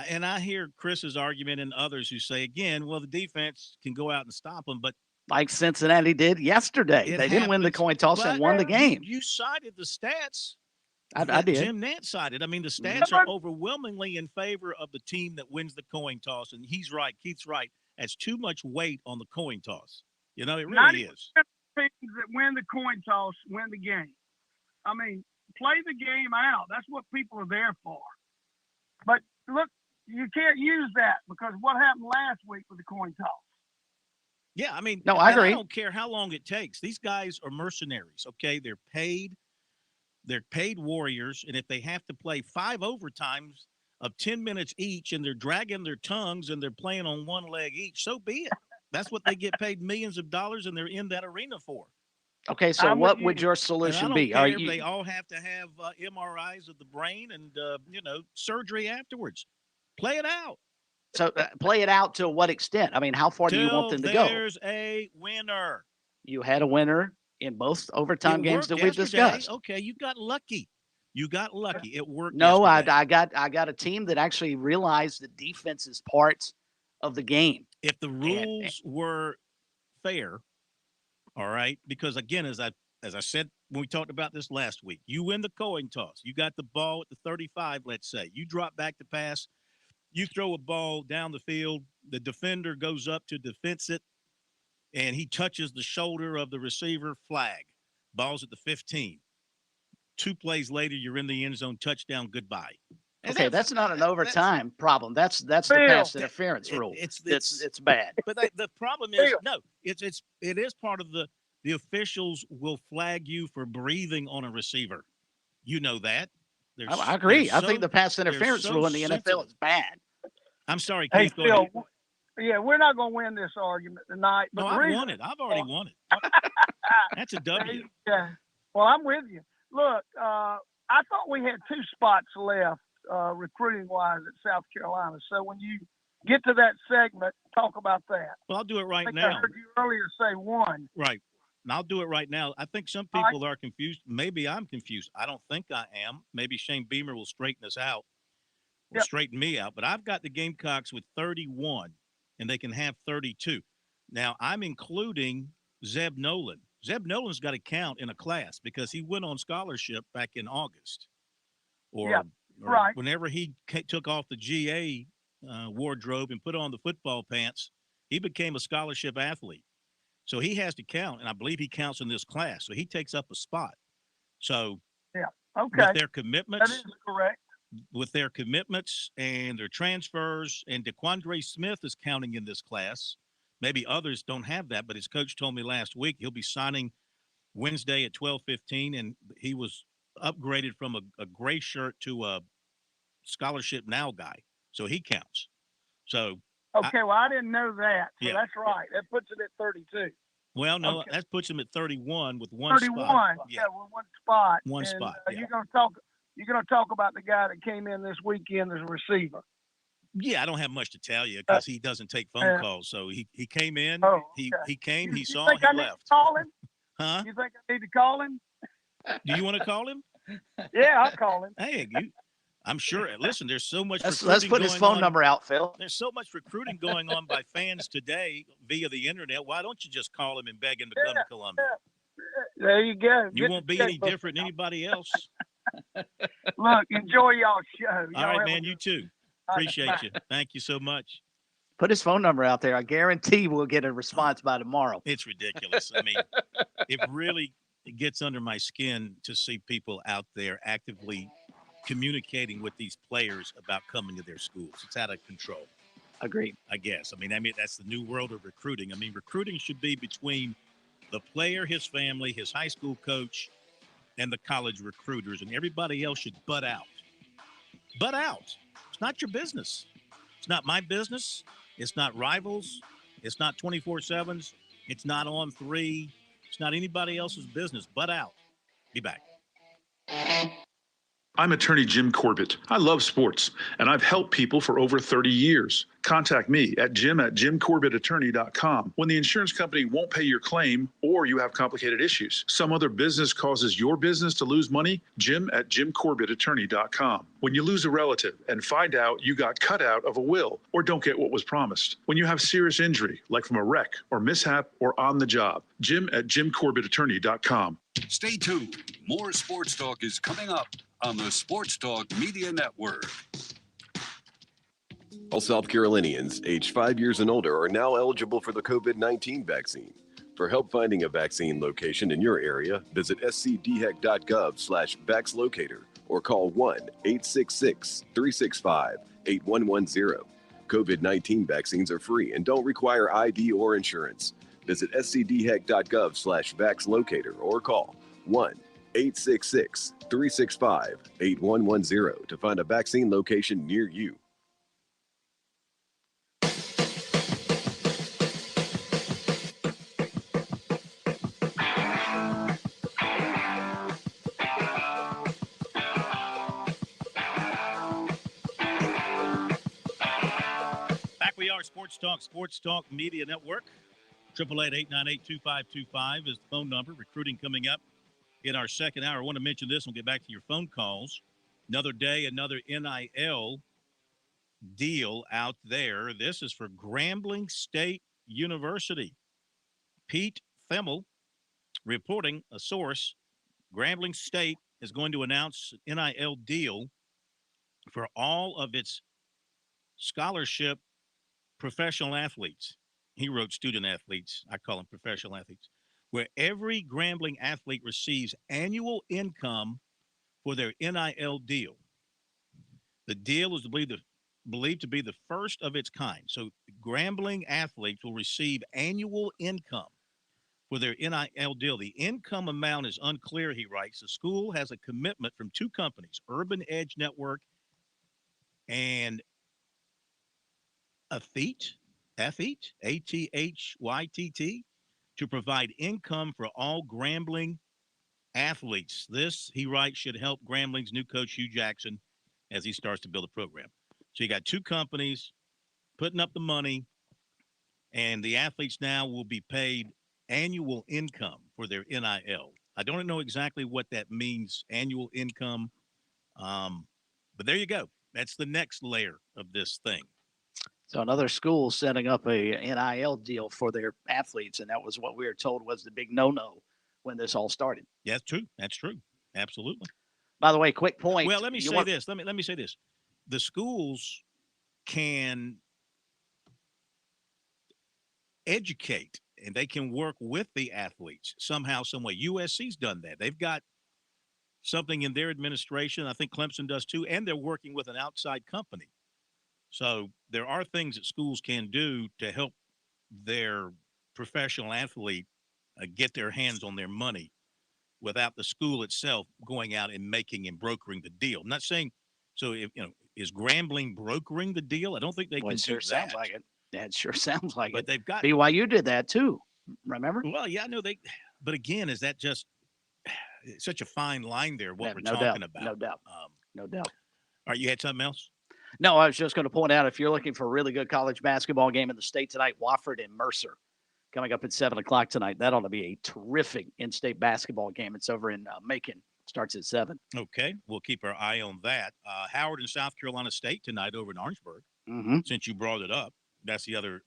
and I hear Chris's argument and others who say, again, well, the defense can go out and stop them, but like Cincinnati did yesterday. They didn't win the coin toss and won the game. You cited the stats. I did. Jim Nantz cited. I mean, the stats are overwhelmingly in favor of the team that wins the coin toss, and he's right. Keith's right. That's too much weight on the coin toss. You know, it really is. Teams that win the coin toss win the game. I mean, play the game out. That's what people are there for. But look, you can't use that because what happened last week with the coin toss? Yeah, I mean, no, I agree. I don't care how long it takes. These guys are mercenaries, okay? They're paid warriors, and if they have to play 5 overtimes of 10 minutes each and they're dragging their tongues and they're playing on one leg each, so be it. That's what they get paid millions of dollars, and they're in that arena for. Okay, so what would your solution be? Are you? They all have to have MRIs of the brain and surgery afterwards. Play it out. So play it out to what extent? I mean, how far do you want them to go? There's a winner. You had a winner in both overtime games that we've discussed. Okay, you got lucky. It worked. No, I got a team that actually realized the defense is part of the game. If the rules were fair, all right, because again, as I said when we talked about this last week, you win the coin toss. You got the ball at the 35, let's say. You drop back to pass. You throw a ball down the field. The defender goes up to defense it, and he touches the shoulder of the receiver. Flag. Ball's at the 15. 2 plays later, you're in the end zone. Touchdown. Goodbye. Okay, that's not an overtime problem. That's the pass interference rule. It's bad. But the problem is it is part of the officials will flag you for breathing on a receiver. You know that. I agree. I think the pass interference rule in the NFL is bad. I'm sorry, Keith. Hey, Phil, yeah, we're not going to win this argument tonight. But I've won it. I've already won it. That's a W. Yeah. Well, I'm with you. Look, I thought we had 2 spots left recruiting-wise at South Carolina. So when you get to that segment, talk about that. Well, I'll do it right I now. I heard you earlier say 1. Right. And I'll do it right now. I think some people are confused. Maybe I'm confused. I don't think I am. Maybe Shane Beamer will straighten us out. Straighten me out. But I've got the Gamecocks with 31, and they can have 32. Now, I'm including Zeb Nolan. Zeb Nolan's got to count in a class because he went on scholarship back in August. Or whenever he took off the GA wardrobe and put on the football pants, he became a scholarship athlete. So he has to count, and I believe he counts in this class. So he takes up a spot. So with their commitments, that is correct. With their commitments and their transfers, and DeQuandre Smith is counting in this class. Maybe others don't have that, but his coach told me last week he'll be signing Wednesday at 12:15, and he was upgraded from a gray shirt to a scholarship now guy. So he counts. So well, I didn't know that. So Yeah. that's right. That puts it at 32. Well, no, that puts him at 31 with 31. spot. Yeah, with 1 spot. One And, spot. You're going to talk about the guy that came in this weekend as a receiver. Yeah, I don't have much to tell you because he doesn't take phone calls. So he came in, Oh, he okay. came, he You saw, think he I need left. to call him? Huh? You think I need to call him? Do you want to call him? Yeah, I'll call him. Hey, I'm sure. Listen, there's so much Let's recruiting put his going phone on. number out, Phil. There's so much recruiting going on by fans today via the internet. Why don't you just call him and beg him to come to Columbia? There you go. You won't be any different than anybody else. Look, enjoy y'all show. All right, man. You too. Appreciate you. Thank you so much. Put his phone number out there. I guarantee we'll get a response by tomorrow. It's ridiculous. I mean, it really gets under my skin to see people out there actively communicating with these players about coming to their schools. It's out of control. Agreed. I guess. I mean, that's the new world of recruiting. I mean, recruiting should be between the player, his family, his high school coach, and the college recruiters, and everybody else should butt out. Butt out. It's not your business. It's not my business. It's not Rivals. It's not 24/7s. It's not On3. It's not anybody else's business. Butt out. Be back. I'm attorney Jim Corbett. I love sports, and I've helped people for over 30 years. Contact me at jim@jimcorbettattorney.com when the insurance company won't pay your claim or you have complicated issues. Some other business causes your business to lose money, jim@jimcorbettattorney.com. When you lose a relative and find out you got cut out of a will or don't get what was promised. When you have serious injury, like from a wreck or mishap or on the job, jim@jimcorbettattorney.com. Stay tuned. More Sports Talk is coming up on the Sports Talk Media Network. All South Carolinians aged 5 years and older are now eligible for the COVID-19 vaccine. For help finding a vaccine location in your area, visit scdhec.gov/vaxlocator or call 1-866-365-8110. COVID-19 vaccines are free and don't require ID or insurance. Visit scdhec.gov/vaxlocator or call 1-866-365-8110 to find a vaccine location near you. Back we are, Sports Talk Media Network. 888-898-2525 is the phone number. Recruiting coming up in our second hour. I want to mention this. We'll get back to your phone calls. Another day, another NIL deal out there. This is for Grambling State University. Pete Themmel reporting, a source, Grambling State is going to announce an NIL deal for all of its scholarship professional athletes. He wrote student athletes. I call them professional athletes, where every Grambling athlete receives annual income for their NIL deal. The deal is believed to be the first of its kind. So Grambling athletes will receive annual income for their NIL deal. The income amount is unclear, he writes. The school has a commitment from two companies, Urban Edge Network and Athytt, ATHYTT, to provide income for all Grambling athletes. This, he writes, should help Grambling's new coach, Hugh Jackson, as he starts to build a program. So you got two companies putting up the money, and the athletes now will be paid annual income for their NIL. I don't know exactly what that means, annual income, but there you go. That's the next layer of this thing. So another school setting up a NIL deal for their athletes, and that was what we were told was the big no-no when this all started. Yeah, that's true. That's true. Absolutely. By the way, quick point. Well, let me say this. Let me say this. The schools can educate and they can work with the athletes somehow, some way. USC's done that. They've got something in their administration. I think Clemson does too, and they're working with an outside company. So there are things that schools can do to help their professional athlete get their hands on their money without the school itself going out and making and brokering the deal. I'm not saying, so if, is Grambling brokering the deal? I don't think they can do that. Sounds like it. That sure sounds like but it. They've got BYU did that too. Remember? Well, yeah, I know they. But again, is that just such a fine line there? What we're no talking doubt, about? No doubt. No doubt. All right, you had something else? No, I was just going to point out, if you're looking for a really good college basketball game in the state tonight, Wofford and Mercer coming up at 7 o'clock tonight. That ought to be a terrific in-state basketball game. It's over in Macon. Starts at 7. Okay, we'll keep our eye on that. Howard and South Carolina State tonight over in Orangeburg. Since you brought it up, that's the other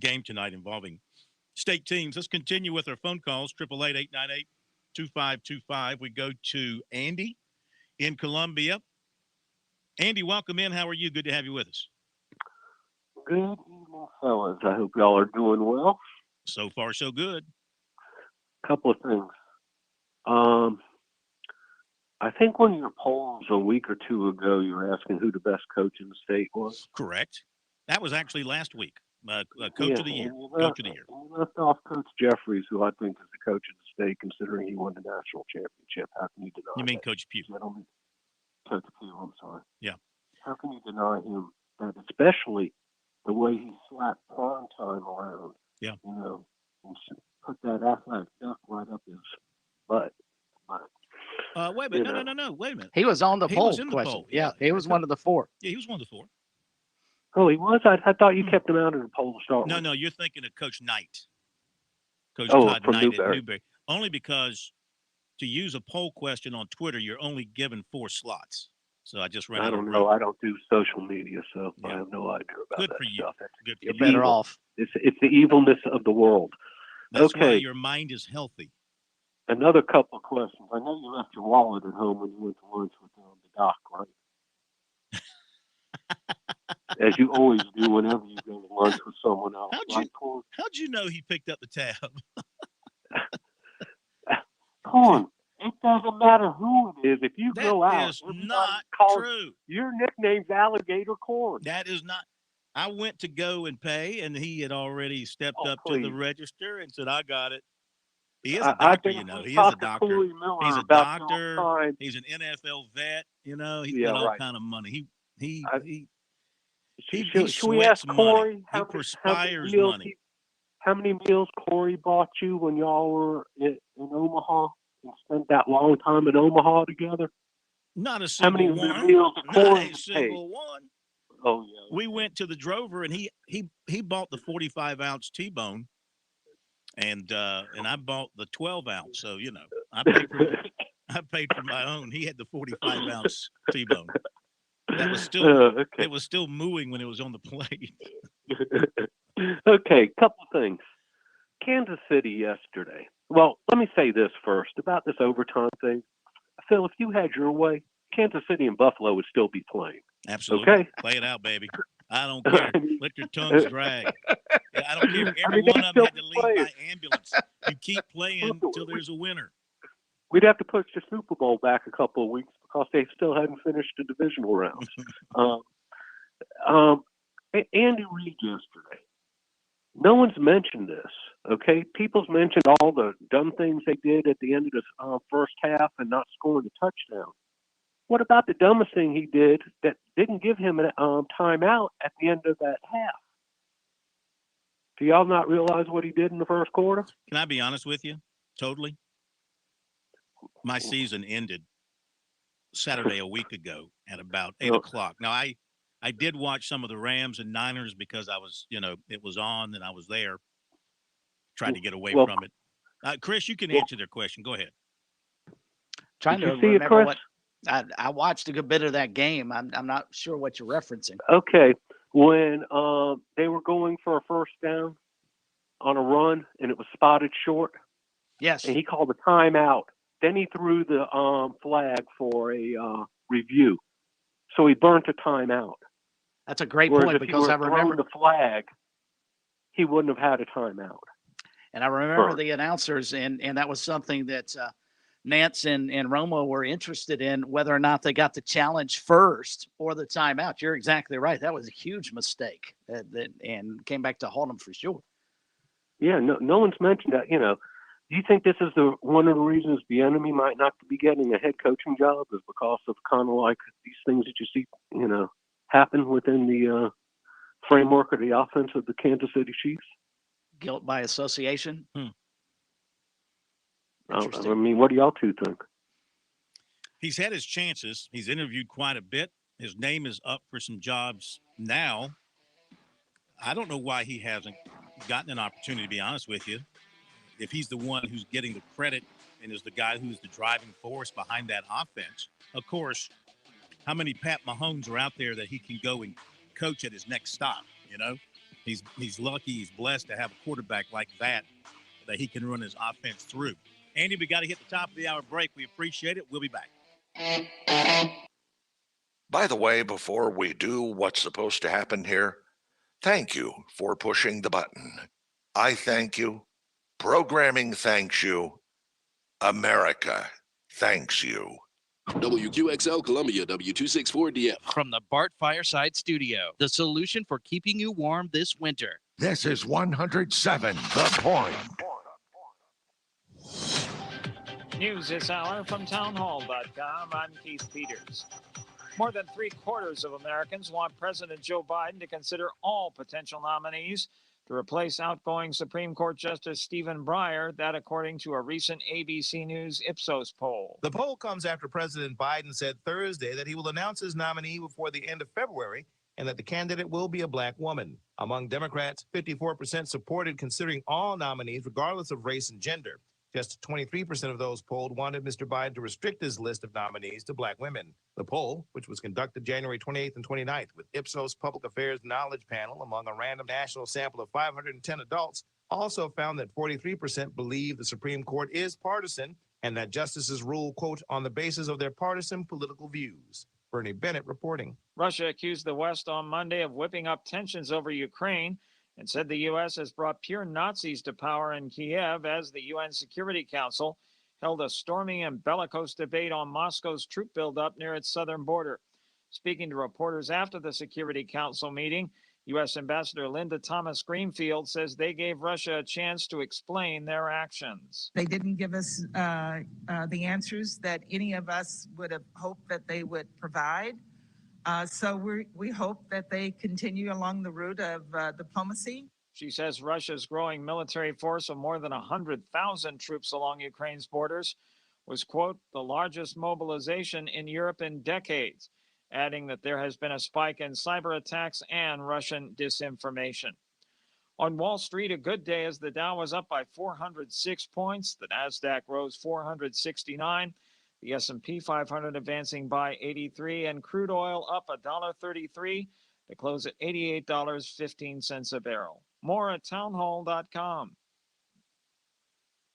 game tonight involving state teams. Let's continue with our phone calls, 888-898-2525. We go to Andy in Columbia. Andy, welcome in. How are you? Good to have you with us. Good evening, fellas. I hope y'all are doing well. So far, so good. Couple of things. I think one of your polls a week or two ago, you were asking who the best coach in the state was. Correct. That was actually last week. Coach of the year. Coach of the year. You left off Coach Jeffries, who I think is the coach of the state, considering he won the national championship. How can you deny You mean that? Coach Pugh? Coach Pugh, I'm sorry. Yeah. How can you deny him that, especially the way he slapped prime time around? Yeah. You know, and put that athletic duck right up his butt. Wait a minute. No. Wait a minute. He was on the He poll was in the question. poll. Yeah, he was one of the 4. Yeah, he was one of the 4. Oh, he was? I thought you kept him out of the poll to start with. No, you're thinking of Coach Knight. Coach Oh, Todd from Knight Newberry. at Newberry. Only because to use a poll question on Twitter, you're only given 4 slots. So I just ran I out of don't room. know. I don't do social media, so I have no idea about Good that for you. stuff. Good for You're you. better off. It's the evilness of the world. That's why Okay. your mind is healthy. Another couple of questions. I know you left your wallet at home when you went to lunch with the doc, right? As you always do whenever you go to lunch with someone else. How'd you know he picked up the tab? Corn, it doesn't matter who it is. If you That go out, is everybody not calls true. your nickname's Alligator Corn. That is not. I went to go and pay, and he had already stepped up to the please. register and said, "I got it." He is a I've doctor, been you know. to He is a Dr. doctor. Cooley Miller He's a about doctor. your time. He's an NFL vet. You know, he's Yeah, got all right. kind of money. He Should we sweats ask money. Corey He how many perspires meals money. how many meals Corey bought you when y'all were in Omaha and spent that long time in Omaha together? Not a How single many one. meals did Not Corey a single one. Oh yeah. We went to the Drover, and he bought the 45-ounce T-bone, and I bought the 12-ounce. So you know, I paid for my own. He had the 45-ounce T-bone. That was still okay. It was still mooing when it was on the plate. Okay, couple things. Kansas City yesterday. Well, let me say this first about this overtime thing. Phil, if you had your way, Kansas City and Buffalo would still be playing. Absolutely. Okay? Play it out, baby. I don't care. Let your tongues drag. I don't care if every one of them had to leave by ambulance. You keep playing until there's a winner. We'd have to push the Super Bowl back a couple of weeks because they still hadn't finished the divisional rounds. Andy Reid yesterday. No one's mentioned this, okay? People's mentioned all the dumb things they did at the end of the first half and not scoring a touchdown. What about the dumbest thing he did that didn't give him a timeout at the end of that half? Do y'all not realize what he did in the first quarter? Can I be honest with you? Totally. My season ended Saturday a week ago at about 8 o'clock. Now, I did watch some of the Rams and Niners because I was, it was on and I was there. Tried to get away from it. Chris, you can answer their question. Go ahead. Trying to remember what I watched a good bit of that game. I'm not sure what you're referencing. Okay. When they were going for a first down on a run and it was spotted short. Yes. And he called a timeout. Then he threw the flag for a review. So he burnt a timeout. That's a great Whereas point because I remember the flag, he wouldn't have had a timeout. And I remember the announcers, and that was something that Nance and Romo were interested in, whether or not they got the challenge first or the timeout. You're exactly right. That was a huge mistake and came back to haunt them for sure. Yeah, no one's mentioned that. Do you think this is one of the reasons the enemy might not be getting a head coaching job is because of kind of like these things that you see, happen within the framework of the offense of the Kansas City Chiefs? Guilt by association? I mean, what do y'all two think? He's had his chances. He's interviewed quite a bit. His name is up for some jobs now. I don't know why he hasn't gotten an opportunity, to be honest with you. If he's the one who's getting the credit and is the guy who's the driving force behind that offense, of course, how many Pat Mahomes are out there that he can go and coach at his next stop, you know? He's lucky, he's blessed to have a quarterback like that he can run his offense through. Andy, we got to hit the top of the hour break. We appreciate it. We'll be back. By the way, before we do what's supposed to happen here, thank you for pushing the button. I thank you. Programming thanks you. America thanks you. WQXL Columbia, W264DF. From the Bart Fireside Studio, the solution for keeping you warm this winter. This is 107 The Point. News this hour from townhall.com. I'm Keith Peters. More than 3/4 of Americans want President Joe Biden to consider all potential nominees to replace outgoing Supreme Court Justice Stephen Breyer, that according to a recent ABC News Ipsos poll. The poll comes after President Biden said Thursday that he will announce his nominee before the end of February and that the candidate will be a black woman. Among Democrats, 54% supported considering all nominees regardless of race and gender. Just 23% of those polled wanted Mr. Biden to restrict his list of nominees to black women. The poll, which was conducted January 28th and 29th with Ipsos Public Affairs Knowledge Panel among a random national sample of 510 adults, also found that 43% believe the Supreme Court is partisan and that justices rule, quote, on the basis of their partisan political views. Bernie Bennett reporting. Russia accused the West on Monday of whipping up tensions over Ukraine and said the U.S. has brought pure Nazis to power in Kiev as the UN Security Council held a stormy and bellicose debate on Moscow's troop buildup near its southern border. Speaking to reporters after the Security Council meeting, U.S. Ambassador Linda Thomas-Greenfield says they gave Russia a chance to explain their actions. They didn't give us the answers that any of us would have hoped that they would provide. So we hope that they continue along the route of diplomacy. She says Russia's growing military force of more than 100,000 troops along Ukraine's borders was, quote, the largest mobilization in Europe in decades, adding that there has been a spike in cyber attacks and Russian disinformation. On Wall Street, a good day as the Dow was up by 406 points. The Nasdaq rose 469. The S&P 500 advancing by 83, and crude oil up $1.33 to close at $88.15 a barrel. More at townhall.com.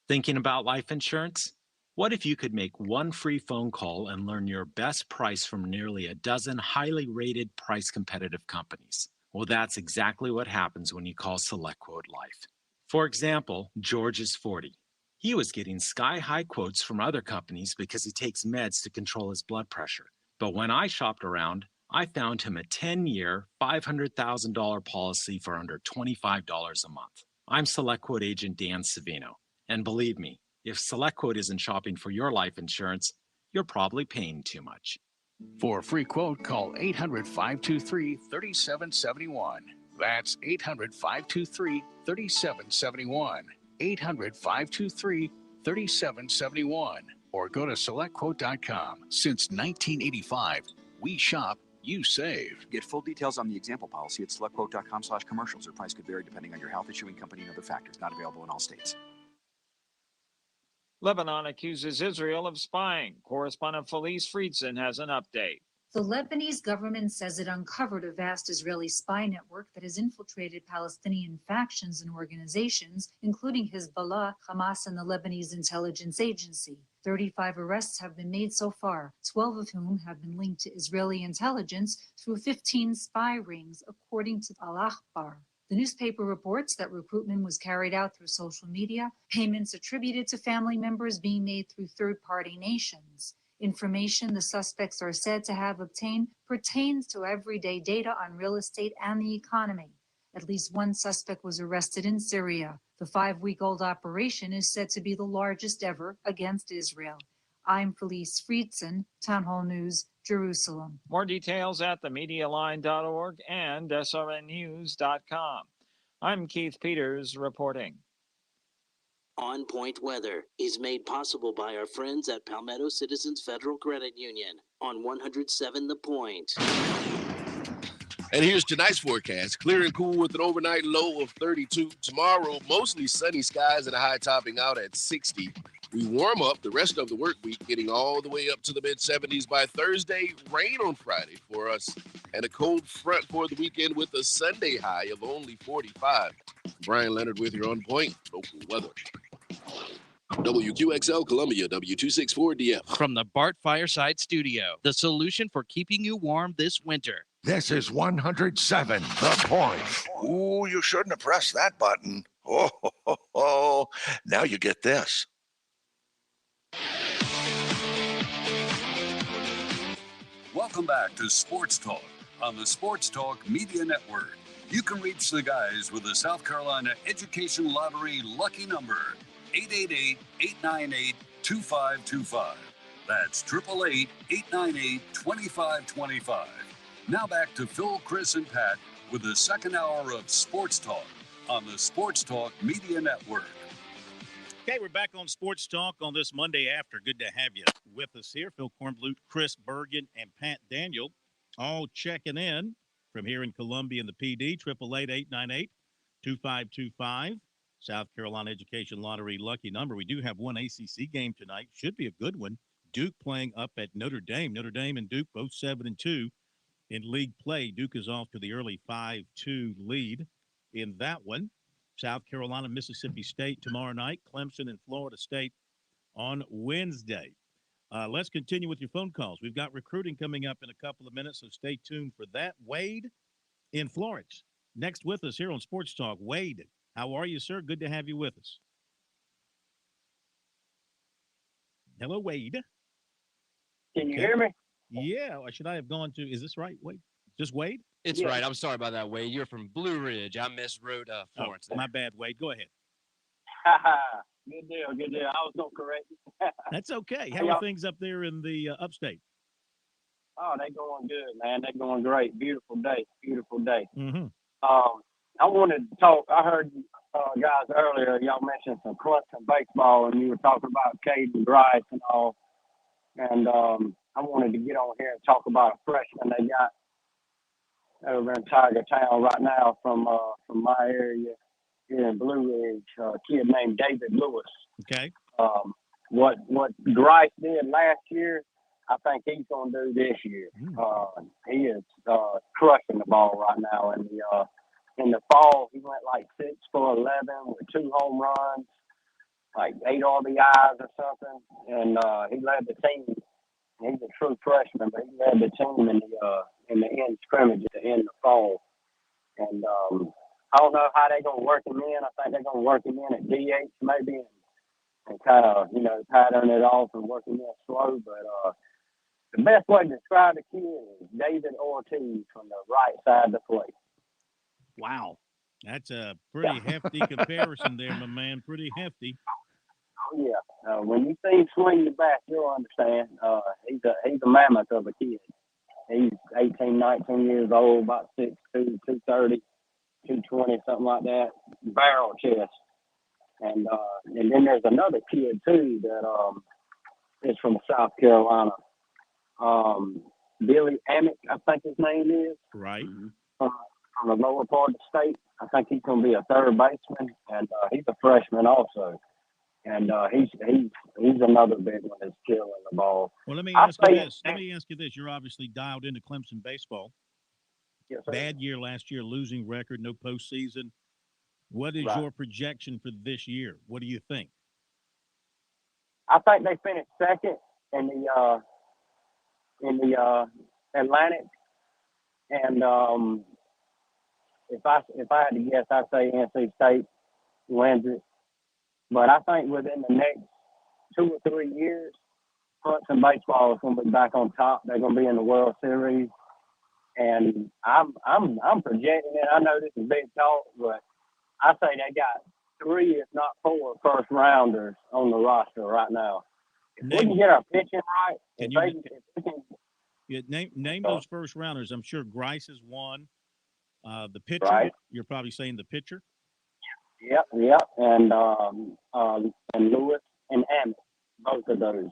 Thinking about life insurance? What if you could make one free phone call and learn your best price from nearly a dozen highly rated, price-competitive companies? Well, that's exactly what happens when you call SelectQuote Life. For example, George is 40. He was getting sky-high quotes from other companies because he takes meds to control his blood pressure. But when I shopped around, I found him a 10-year, $500,000 policy for under $25 a month. I'm SelectQuote agent Dan Savino. And believe me, if SelectQuote isn't shopping for your life insurance, you're probably paying too much. For a free quote, call 800-523-3771. That's 800-523-3771. 800-523-3771. Or go to SelectQuote.com. Since 1985, we shop, you save. Get full details on the example policy at SelectQuote.com/commercials. Or price could vary depending on your health, issuing company, and other factors. Not available in all states. Lebanon accuses Israel of spying. Correspondent Felice Friedson has an update. The Lebanese government says it uncovered a vast Israeli spy network that has infiltrated Palestinian factions and organizations, including Hezbollah, Hamas, and the Lebanese intelligence agency. 35 arrests have been made so far, 12 of whom have been linked to Israeli intelligence through 15 spy rings, according to Al-Akhbar. The newspaper reports that recruitment was carried out through social media, payments attributed to family members being made through third-party nations. Information the suspects are said to have obtained pertains to everyday data on real estate and the economy. At least one suspect was arrested in Syria. The 5-week-old operation is said to be the largest ever against Israel. I'm Felice Friedson, Town Hall News, Jerusalem. More details at themedialine.org and srnnews.com. I'm Keith Peters reporting. On Point Weather is made possible by our friends at Palmetto Citizens Federal Credit Union on 107 The Point. And here's tonight's forecast. Clear and cool with an overnight low of 32. Tomorrow, mostly sunny skies and a high topping out at 60. We warm up the rest of the work week, getting all the way up to the mid-70s by Thursday. Rain on Friday for us, and a cold front for the weekend with a Sunday high of only 45. Brian Leonard with your On Point local weather. WQXL Columbia, W264DF. From the Bart Fireside Studio, the solution for keeping you warm this winter. This is 107 The Point. Ooh, you shouldn't have pressed that button. Oh. Now you get this. Welcome back to Sports Talk on the Sports Talk Media Network. You can reach the guys with the South Carolina Education Lottery lucky number, 888-898-2525. That's 888-898-2525. Now back to Phil, Chris, and Pat with the second hour of Sports Talk on the Sports Talk Media Network. Okay, we're back on Sports Talk on this Monday after. Good to have you with us here. Phil Kornblut, Chris Bergen, and Pat Daniel all checking in from here in Columbia in the PD, 888-898-2525. South Carolina Education Lottery lucky number. We do have one ACC game tonight. Should be a good one. Duke playing up at Notre Dame. Notre Dame and Duke both 7-2 in league play. Duke is off to the early 5-2 lead in that one. South Carolina, Mississippi State tomorrow night. Clemson and Florida State on Wednesday. Let's continue with your phone calls. We've got recruiting coming up in a couple of minutes, so stay tuned for that. Wade in Florence, next with us here on Sports Talk. Wade, how are you, sir? Good to have you with us. Hello, Wade. Can you hear me? Yeah. Or should I have gone to, is this right, Wade? Just Wade? It's right. I'm sorry about that, Wade. You're from Blue Ridge. I miswrote Florence. Oh, my bad, Wade. Go ahead. Good deal. Good deal. I was going to correct you. That's okay. How are things up there in the upstate? Oh, they're going good, man. They're going great. Beautiful day. Beautiful day. Mm-hmm. I wanted to talk. I heard guys earlier, y'all mentioned some Clemson baseball, and you were talking about Caden Grice and all. And I wanted to get on here and talk about a freshman they got over in Tiger Town right now from my area here in Blue Ridge, a kid named David Lewis. Okay. What Grice did last year, I think he's going to do this year. He is crushing the ball right now. In the fall, he went like 6 for 11 with 2 home runs, like 8 RBIs or something, and he led the team. He's a true freshman, but he led the team in the end scrimmage at the end of the fall. And I don't know how they're going to work him in. I think they're going to work him in at DH maybe and kind of, pattern it off and work him in slow. But the best way to describe the kid is David Ortiz from the right side of the plate. Wow. That's a pretty hefty comparison there, my man. Pretty hefty. Oh, yeah. When you see him swing the bat, you'll understand. He's a mammoth of a kid. He's 18, 19 years old, about 6'2", 230, 220, something like that. Barrel chest. And then there's another kid, too, that is from South Carolina. Billy Amick, I think his name is. Right. From the lower part of the state. I think he's going to be a third baseman, and he's a freshman also. And he's another big one that's killing the ball. Well, let me ask you this. You're obviously dialed into Clemson baseball. Yes, sir. Bad year last year, losing record, no postseason. What is your projection for this year? What do you think? I think they finished second in the Atlantic, and if I had to guess, I'd say NC State wins it. But I think within the next 2 or 3 years, Clemson baseball is going to be back on top. They're going to be in the World Series, and I'm projecting it. I know this is big talk, but I say they got 3, if not 4, first rounders on the roster right now. If we can get our pitching right, name those first rounders. I'm sure Grice is one. The pitcher, right. You're probably saying the pitcher. Yep, and Lewis and Emmett, both of those.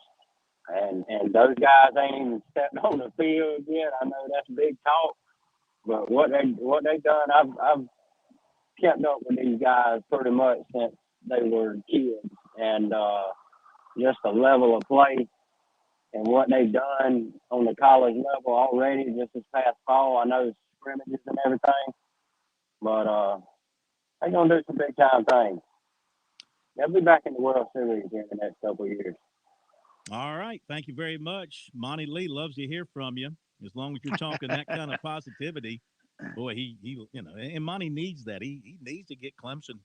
And those guys ain't even stepped on the field yet. I know that's big talk, but what they done, I've kept up with these guys pretty much since they were kids, and just the level of play and what they've done on the college level already just this past fall. I know scrimmages and everything, but they're gonna do some big time things. They'll be back in the World Series here in the next couple of years. All right. Thank you very much. Monty Lee loves to hear from you. As long as you're talking that kind of positivity, boy, he and Monty needs that. He needs to get Clemson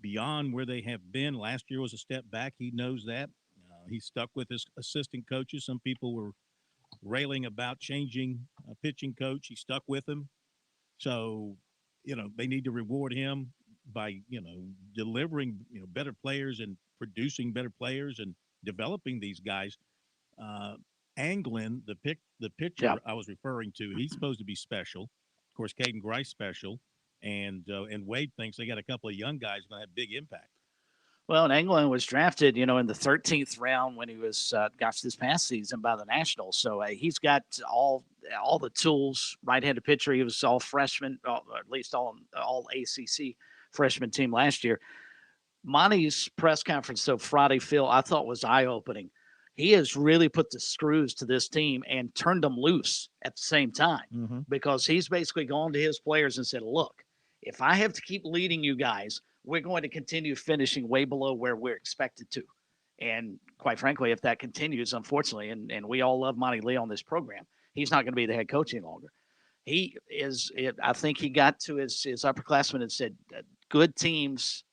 beyond where they have been. Last year was a step back. He knows that. He's stuck with his assistant coaches. Some people were railing about changing a pitching coach. He stuck with him. So, they need to reward him by, delivering, better players and producing better players and developing these guys. Anglin, the pitcher I was referring to, he's supposed to be special. Of course, Caden Grice special, and Wade thinks they got a couple of young guys going to have big impact. Well, and Anglin was drafted, in the 13th round when he was, this past season by the Nationals. So he's got all the tools. Right-handed pitcher. He was all freshman, or at least all ACC freshman team last year. Monty's press conference, Friday, Phil, I thought was eye-opening. He has really put the screws to this team and turned them loose at the same time, because he's basically gone to his players and said, look, if I have to keep leading you guys, we're going to continue finishing way below where we're expected to. And quite frankly, if that continues, unfortunately, and we all love Monty Lee on this program, he's not going to be the head coach any longer. I think he got to his upperclassmen and said, good teams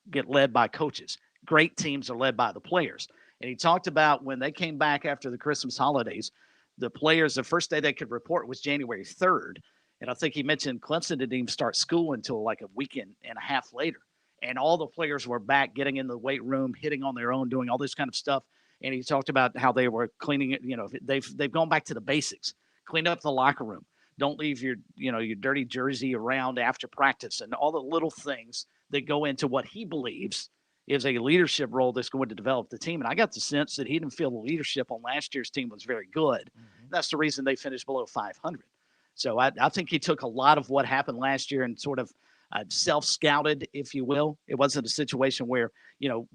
get led by coaches. Great teams are led by the players. And he talked about when they came back after the Christmas holidays, the players, the first day they could report was January 3rd. And I think he mentioned Clemson didn't even start school until like a weekend and a half later. And all the players were back getting in the weight room, hitting on their own, doing all this kind of stuff. And he talked about how they were cleaning it. They've gone back to the basics. Clean up the locker room. Don't leave your dirty jersey around after practice, and all the little things that go into what he believes is a leadership role that's going to develop the team. And I got the sense that he didn't feel the leadership on last year's team was very good. That's the reason they finished below 500. So I think he took a lot of what happened last year and sort of self-scouted, if you will. It wasn't a situation where,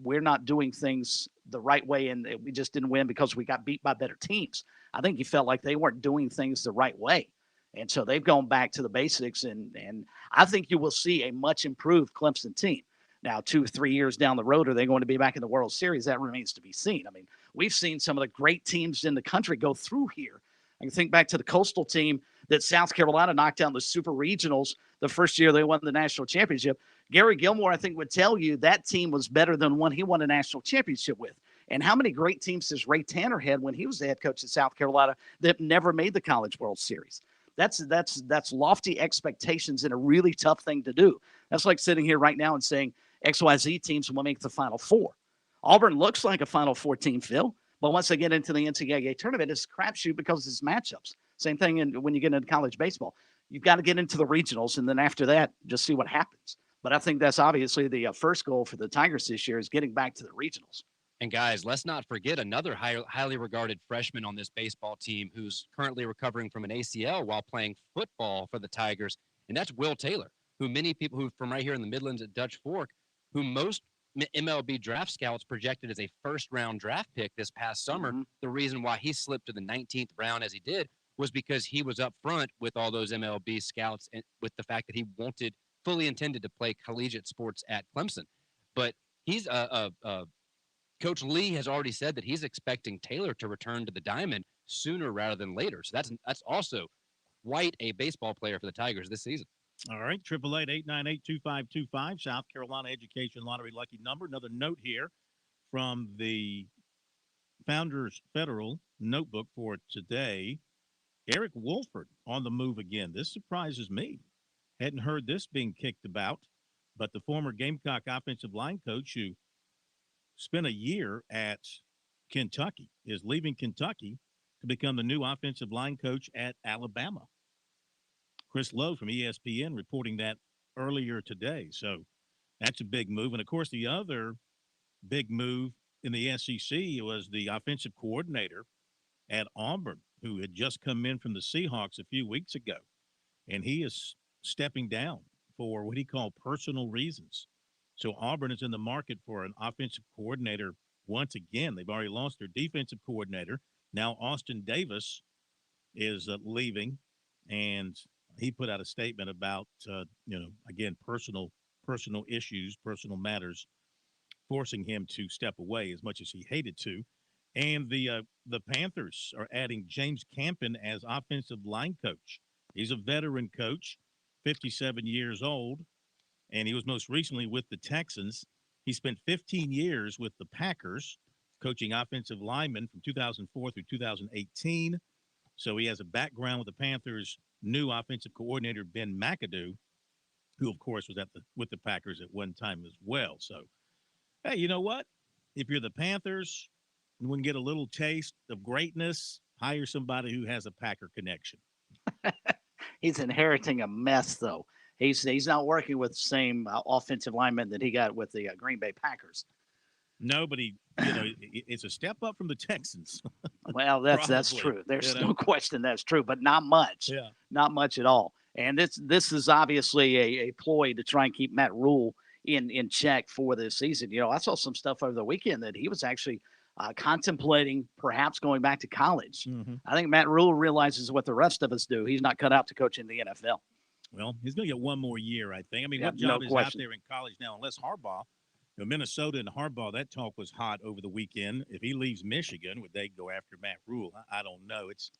we're not doing things the right way and we just didn't win because we got beat by better teams. I think he felt like they weren't doing things the right way. And so they've gone back to the basics, and I think you will see a much improved Clemson team. Now, 2 or 3 years down the road, are they going to be back in the World Series? That remains to be seen. I mean, we've seen some of the great teams in the country go through here. I can think back to the Coastal team that South Carolina knocked down the Super Regionals the first year they won the national championship. Gary Gilmore, I think, would tell you that team was better than one he won a national championship with. And how many great teams does Ray Tanner had when he was the head coach at South Carolina that never made the College World Series? That's lofty expectations and a really tough thing to do. That's like sitting here right now and saying XYZ teams will make the Final Four. Auburn looks like a Final Four team, Phil, but once they get into the NCAA tournament, it's a crapshoot because it's matchups. Same thing when you get into college baseball. You've got to get into the regionals, and then after that, just see what happens. But I think that's obviously the first goal for the Tigers this year is getting back to the regionals. And guys, let's not forget another highly regarded freshman on this baseball team who's currently recovering from an ACL while playing football for the Tigers, and that's Will Taylor, who many people who from right here in the Midlands at Dutch Fork, who most MLB draft scouts projected as a first-round draft pick this past summer. The reason why he slipped to the 19th round as he did was because he was up front with all those MLB scouts and with the fact that he fully intended to play collegiate sports at Clemson. But he's Coach Lee has already said that he's expecting Taylor to return to the diamond sooner rather than later. So that's also quite a baseball player for the Tigers this season. All right, 888-898-2525, South Carolina Education Lottery lucky number. Another note here from the Founders Federal notebook for today. Eric Wolford on the move again. This surprises me. Hadn't heard this being kicked about, but the former Gamecock offensive line coach who spent a year at Kentucky is leaving Kentucky to become the new offensive line coach at Alabama. Chris Lowe from ESPN reporting that earlier today. So That's a big move. And, of course, the other big move in the SEC was the offensive coordinator at Auburn, who had just come in from the Seahawks a few weeks ago. And he is stepping down for what he called personal reasons. So Auburn is in the market for an offensive coordinator once again. They've already lost their defensive coordinator. Now Austin Davis is leaving, and he put out a statement about, again, personal issues, personal matters, forcing him to step away as much as he hated to. And the Panthers are adding James Campen as offensive line coach. He's a veteran coach, 57 years old, and he was most recently with the Texans. He spent 15 years with the Packers, coaching offensive linemen from 2004 through 2018. So he has a background with the Panthers' new offensive coordinator, Ben McAdoo, who, of course, was with the Packers at one time as well. So, hey, you know what? If you're the Panthers, you want to get a little taste of greatness, hire somebody who has a Packer connection. He's inheriting a mess, though. He's not working with the same offensive lineman that he got with the Green Bay Packers. No, but it's a step up from the Texans. Well, that's true. There's no question that's true, but not much. Yeah, not much at all. And this is obviously a ploy to try and keep Matt Rule in check for this season. I saw some stuff over the weekend that he was actually contemplating perhaps going back to college. Mm-hmm. I think Matt Rule realizes what the rest of us do. He's not cut out to coach in the NFL. Well, he's going to get one more year, I think. I mean, Yeah, what job no is question. out there in college now, unless Harbaugh? Minnesota and Harbaugh, that talk was hot over the weekend. If he leaves Michigan, would they go after Matt Rule? I don't know. It's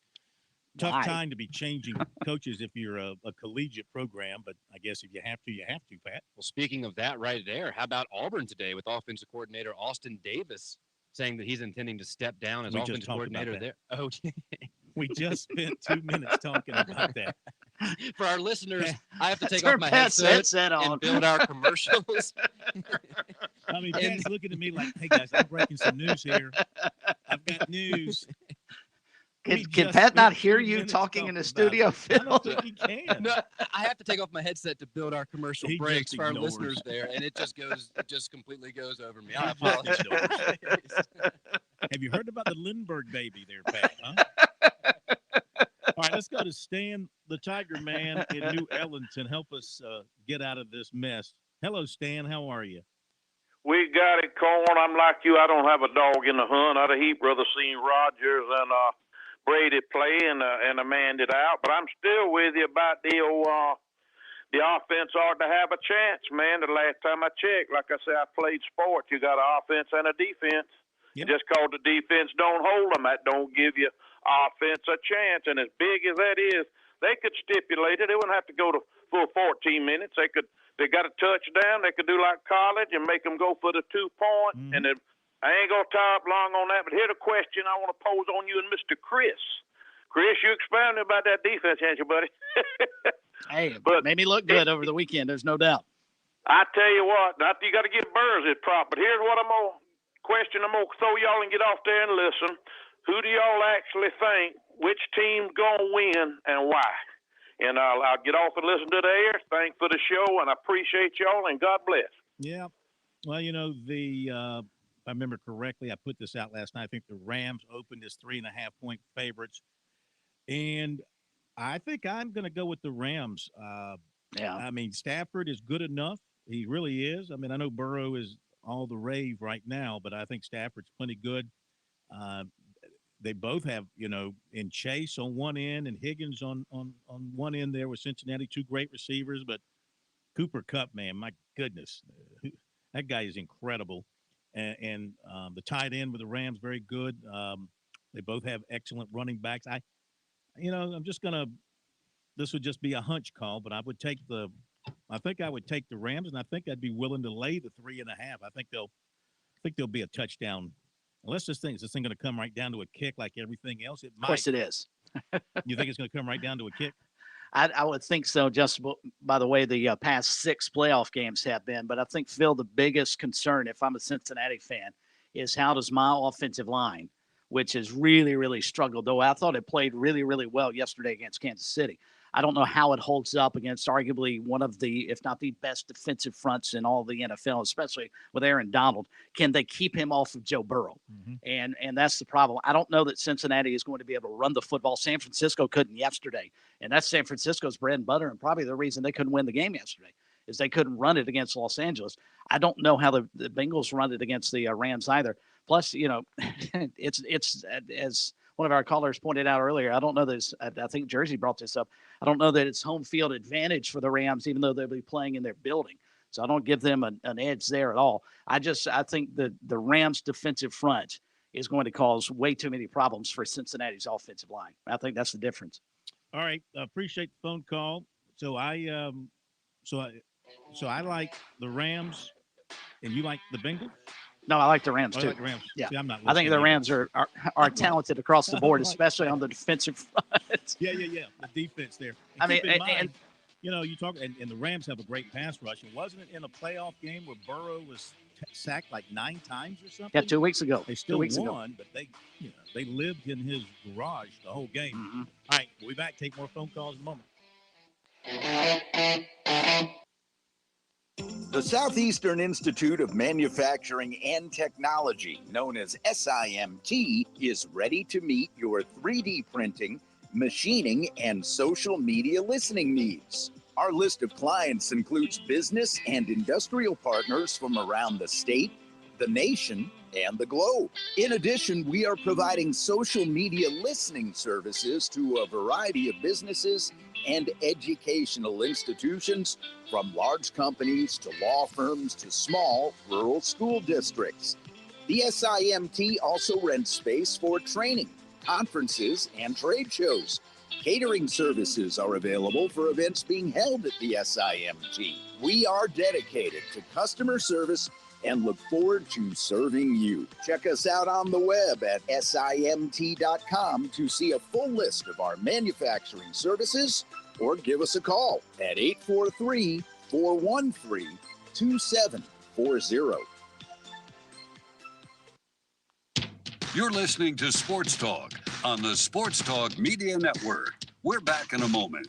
a tough time to be changing coaches if you're a collegiate program, but I guess if you have to, you have to, Pat. Well, speaking of that right there, how about Auburn today with offensive coordinator Austin Davis saying that he's intending to step down as offensive coordinator there? Oh, we just spent 2 minutes talking about that. For our listeners, I have to take Turn off my Pat's headset on. and build our commercials. I mean, Pat's looking at me like, hey, guys, I'm breaking some news here. I've got news. Can Pat not hear you talking in the studio, Phil? I don't think he can. No, I have to take off my headset to build our commercial He breaks just for our ignores. listeners there, and it just completely goes over me. I apologize. Have you heard about the Lindbergh baby there, Pat? Huh? All right, let's go to Stan, the Tiger Man in New Ellington. Help us get out of this mess. Hello, Stan. How are you? We got it, Corn. I'm like you. I don't have a dog in the hunt. I'd have heaped rather seen Rogers and Brady play and man it out. But I'm still with you about the offense ought to have a chance, man. The last time I checked, like I said, I played sports. You got an offense and a defense. Yep. Just because the defense don't hold them, that don't give you offense a chance. And as big as that is, they could stipulate it. They wouldn't have to go to full 14 minutes. They got a touchdown. They could do like college and make them go for the 2 point. Mm-hmm. And then, I ain't going to tie up long on that, but here's a question I want to pose on you and Mr. Chris. Chris, you expounded about that defense, ain't you, buddy? Hey, but made me look good over the weekend. There's no doubt. I tell you what, you got to give Burrs his prop, but here's what I'm going to throw y'all and get off there and listen. Who do y'all actually think, which team's going to win and why? And I'll get off and listen to the air. Thanks for the show, and I appreciate y'all, and God bless. Yeah. Well, if I remember correctly, I put this out last night. I think the Rams opened as 3.5-point favorites. And I think I'm going to go with the Rams. I mean, Stafford is good enough. He really is. I mean, I know Burrow is all the rave right now, but I think Stafford's plenty good. They both have, in Chase on one end and Higgins on one end there with Cincinnati, 2 great receivers. But Cooper Kupp, man, my goodness, that guy is incredible. And the tight end with the Rams, very good. They both have excellent running backs. I'm just this would just be a hunch call, but I think I would take the Rams, and I think I'd be willing to lay the 3.5. I think there'll be a touchdown. Unless is this thing going to come right down to a kick like everything else? It might. Of course it is. You think it's going to come right down to a kick? I would think so, just by the way the past 6 playoff games have been. But I think, Phil, the biggest concern, if I'm a Cincinnati fan, is how does my offensive line, which has really, really struggled, though I thought it played really, really well yesterday against Kansas City. I don't know how it holds up against arguably one of the, if not the best defensive fronts in all the NFL, especially with Aaron Donald. Can they keep him off of Joe Burrow? And that's the problem. I don't know that Cincinnati is going to be able to run the football. San Francisco couldn't yesterday, and that's San Francisco's bread and butter, and probably the reason they couldn't win the game yesterday is they couldn't run it against Los Angeles. I don't know how the Bengals run it against the Rams either. Plus, it's as one of our callers pointed out earlier, I don't know that I think Jersey brought this up. I don't know that it's home field advantage for the Rams, even though they'll be playing in their building. So I don't give them an edge there at all. I think the Rams defensive front is going to cause way too many problems for Cincinnati's offensive line. I think that's the difference. All right. Appreciate the phone call. So I like the Rams and you like the Bengals? No, I like the Rams, too. I like the Rams. Yeah. See, I'm not I think the listening Rams are talented across the board, especially on the defensive front. Yeah. The defense there. And I mean, keep in mind, you talk, and the Rams have a great pass rush. And wasn't it in a playoff game where Burrow was sacked like 9 times or something? Yeah, 2 weeks ago. They still won, but they lived in his garage the whole game. All right, we'll be back. Take more phone calls in a moment. The Southeastern Institute of Manufacturing and Technology, known as SIMT, is ready to meet your 3D printing, machining, and social media listening needs. Our list of clients includes business and industrial partners from around the state, the nation, and the globe. In addition, we are providing social media listening services to a variety of businesses and educational institutions, from large companies to law firms to small rural school districts. The SIMT also rents space for training, conferences, and trade shows. Catering services are available for events being held at the SIMT. We are dedicated to customer service and look forward to serving you. Check us out on the web at simt.com to see a full list of our manufacturing services, or give us a call at 843-413-2740. You're listening to Sports Talk on the Sports Talk Media Network. We're back in a moment.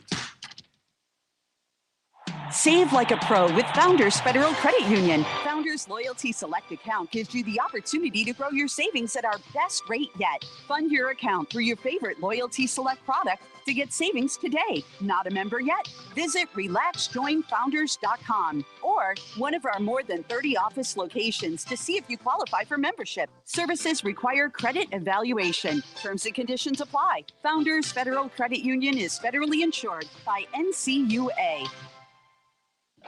Save like a pro with Founders Federal Credit Union. Founders Loyalty Select account gives you the opportunity to grow your savings at our best rate yet. Fund your account through your favorite Loyalty Select product to get savings today. Not a member yet? Visit RelaxJoinFounders.com or one of our more than 30 office locations to see if you qualify for membership. Services require credit evaluation. Terms and conditions apply. Founders Federal Credit Union is federally insured by NCUA.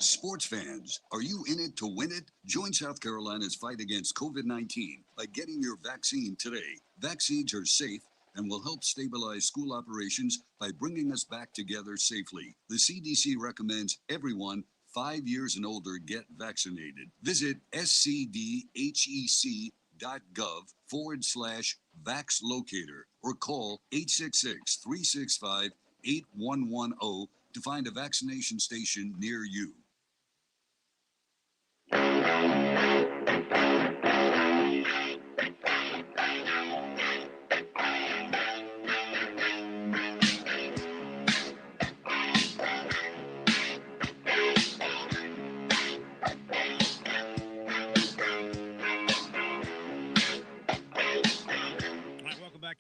Sports fans, are you in it to win it? Join South Carolina's fight against COVID-19 by getting your vaccine today. Vaccines are safe and will help stabilize school operations by bringing us back together safely. The CDC recommends everyone 5 years and older get vaccinated. Visit scdhec.gov/VaxLocator or call 866-365-8110 to find a vaccination station near you.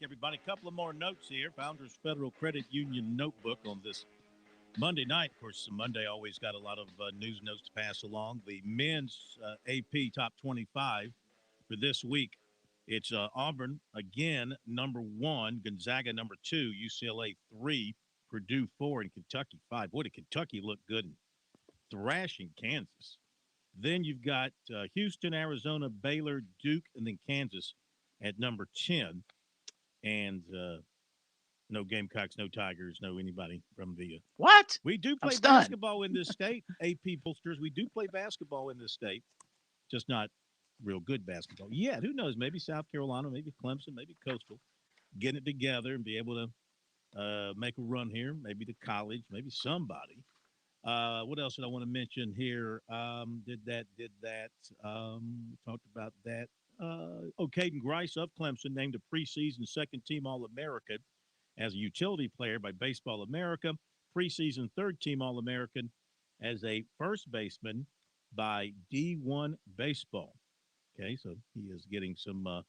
Everybody, a couple of more notes here. Founders Federal Credit Union notebook on this Monday night. Of course, Monday always got a lot of news notes to pass along. The men's AP top 25 for this week. It's Auburn again, number 1, Gonzaga number 2, UCLA 3, Purdue 4, and Kentucky 5. Boy, did Kentucky look good and thrashing Kansas. Then you've got Houston, Arizona, Baylor, Duke, and then Kansas at number 10. And no Gamecocks, no Tigers, no anybody from the what? We do play basketball in this state, AP pollsters. We do play basketball in this state, just not real good basketball. Yeah, who knows? Maybe South Carolina, maybe Clemson, maybe Coastal, getting it together and be able to make a run here. Maybe the college, maybe somebody. What else did I want to mention here? Did that. Talked about that. Caden Grice of Clemson named a preseason second-team All-American as a utility player by Baseball America. preseason third-team All-American as a first baseman by D1 Baseball. Okay, so he is getting some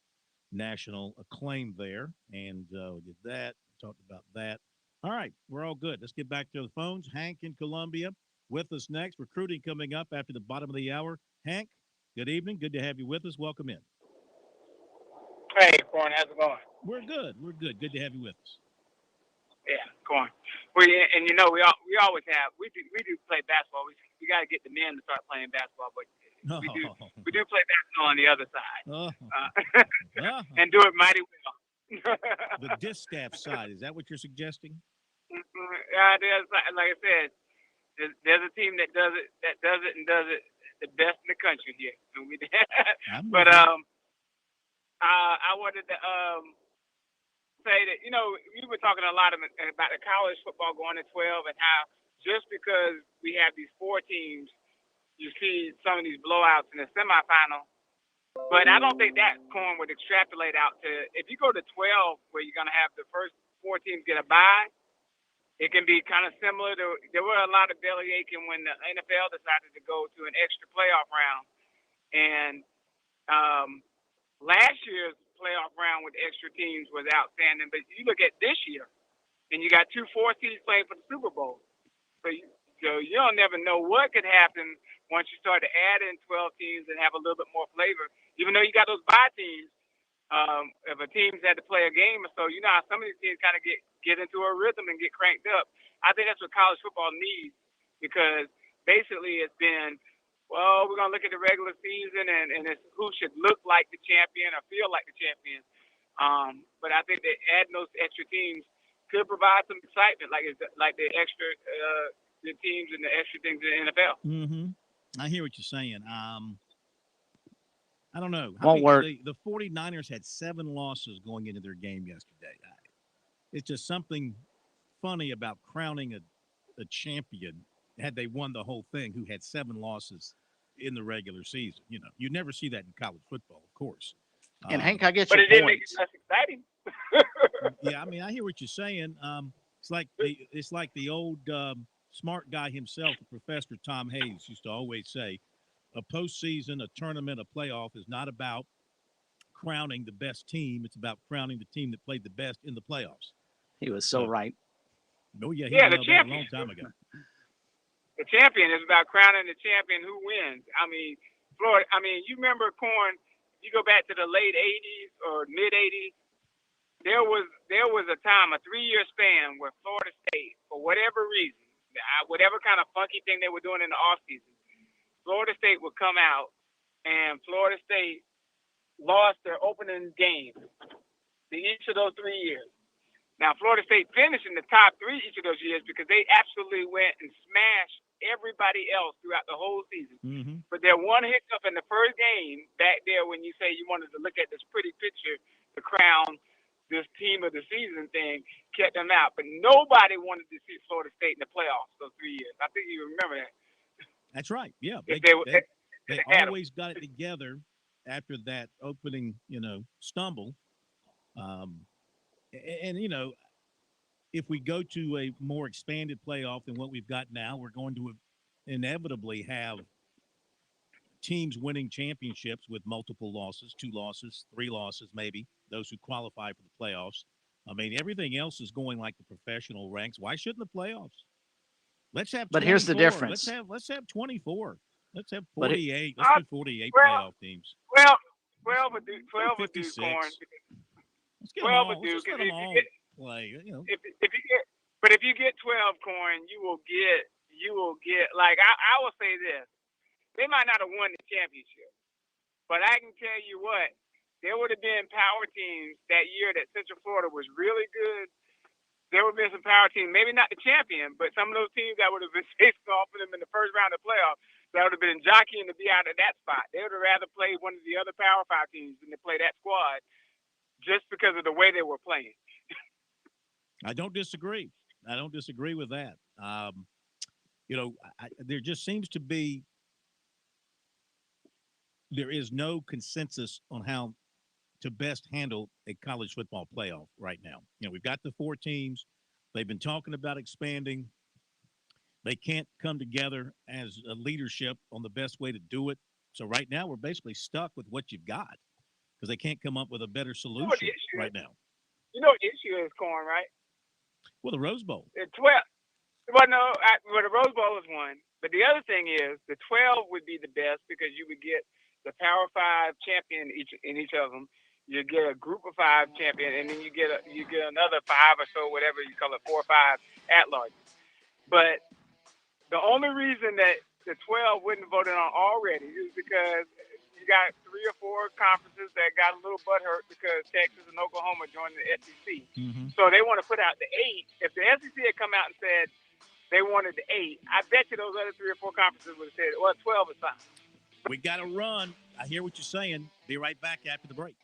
national acclaim there. And we did that, talked about that. All right, we're all good. Let's get back to the phones. Hank in Columbia with us next. Recruiting coming up after the bottom of the hour. Hank, good evening. Good to have you with us. Welcome in. Hey, Corn, how's it going? We're good. We're good. Good to have you with us. Yeah, Corn. We always have we do play basketball. We got to get the men to start playing basketball, but we do play basketball on the other side, and do it mighty well. The distaff side, is that what you're suggesting? There's, like I said, there's a team that does it and does it the best in the country here. But I wanted to say that, we were talking a lot about the college football going to 12 and how just because we have these 4 teams, you see some of these blowouts in the semifinal. But I don't think that Corn would extrapolate out to, if you go to 12 where you're going to have the first 4 teams get a bye, it can be kind of similar to, there were a lot of belly aching when the NFL decided to go to an extra playoff round. And last year's playoff round with extra teams was outstanding. But you look at this year, and you got 2 4 seeds playing for the Super Bowl. So you don't never know what could happen once you start to add in 12 teams and have a little bit more flavor. Even though you got those bye teams, if a team's had to play a game or so, you know how some of these teams kind of get into a rhythm and get cranked up. I think that's what college football needs, because basically it's been, well, we're going to look at the regular season and it's who should look like the champion or feel like the champion. But I think that adding those extra teams could provide some excitement, like the extra the teams and the extra things in the NFL. Mm-hmm. I hear what you're saying. I don't know. Won't work. The 49ers had 7 losses going into their game yesterday. It's just something funny about crowning a champion had they won the whole thing who had 7 losses in the regular season. You never see that in college football, of course. And Hank, I get but your it didn't point. make it less exciting. Yeah, I mean, I hear what you're saying. It's like the old smart guy himself, Professor Tom Hayes, used to always say, a postseason, a tournament, a playoff is not about crowning the best team. It's about crowning the team that played the best in the playoffs. He was so right. Oh, yeah, he the nailed that a champion. long time ago. The champion is about crowning the champion who wins. I mean, Florida. I mean, you remember, Corn? You go back to the late '80s or mid '80s. There was a time, a 3-year span, where Florida State, for whatever reason, whatever kind of funky thing they were doing in the offseason, Florida State would come out, and Florida State lost their opening game in each of those 3 years. Now, Florida State finished in the top 3 each of those years because they absolutely went and smashed everybody else throughout the whole season. Mm-hmm. But their one hiccup in the first game back there, when you say you wanted to look at this pretty picture to crown this team of the season thing, kept them out. But nobody wanted to see Florida State in the playoffs those 3 years. I think you remember that. That's right. Yeah. They always got it together after that opening, stumble. And if we go to a more expanded playoff than what we've got now, we're going to inevitably have teams winning championships with multiple losses, 2 losses, 3 losses, maybe, those who qualify for the playoffs. I mean, everything else is going like the professional ranks. Why shouldn't the playoffs? Let's have 24. But here's the difference. Let's have 24. Let's have 48. Let's do 48 playoff teams. 12 would do. 12 would do, Corn. Let's get 12 would do. Let's let them all play. If you get 12, Corn, you will get. Like I will say this: they might not have won the championship, but I can tell you what, there would have been power teams that year that Central Florida was really good. There would have been some power teams, maybe not the champion, but some of those teams that would have been facing off of them in the first round of the playoffs, that would have been jockeying to be out of that spot. They would have rather played one of the other Power 5 teams than to play that squad just because of the way they were playing. I don't disagree. With that. There just seems to be – there is no consensus on how to best handle a college football playoff right now. We've got the 4 teams. They've been talking about expanding They can't come together as a leadership on the best way to do it. So right now we're basically stuck with what you've got because they can't come up with a better solution right now. You know what the issue is, Corn, right? Well, the Rose Bowl. The 12. Well, no, the Rose Bowl is one. But the other thing is the 12 would be the best because you would get the Power 5 champion in each of them. You get a Group of 5 champion, and then you get another 5 or so, whatever you call it, 4 or 5 at large. But the only reason that the 12 wouldn't vote it on already is because you got 3 or 4 conferences that got a little butthurt because Texas and Oklahoma joined the SEC. Mm-hmm. So they want to put out the 8. If the SEC had come out and said they wanted the 8, I bet you those other 3 or 4 conferences would have said, well, 12 is fine. We got to run. I hear what you're saying. Be right back after the break.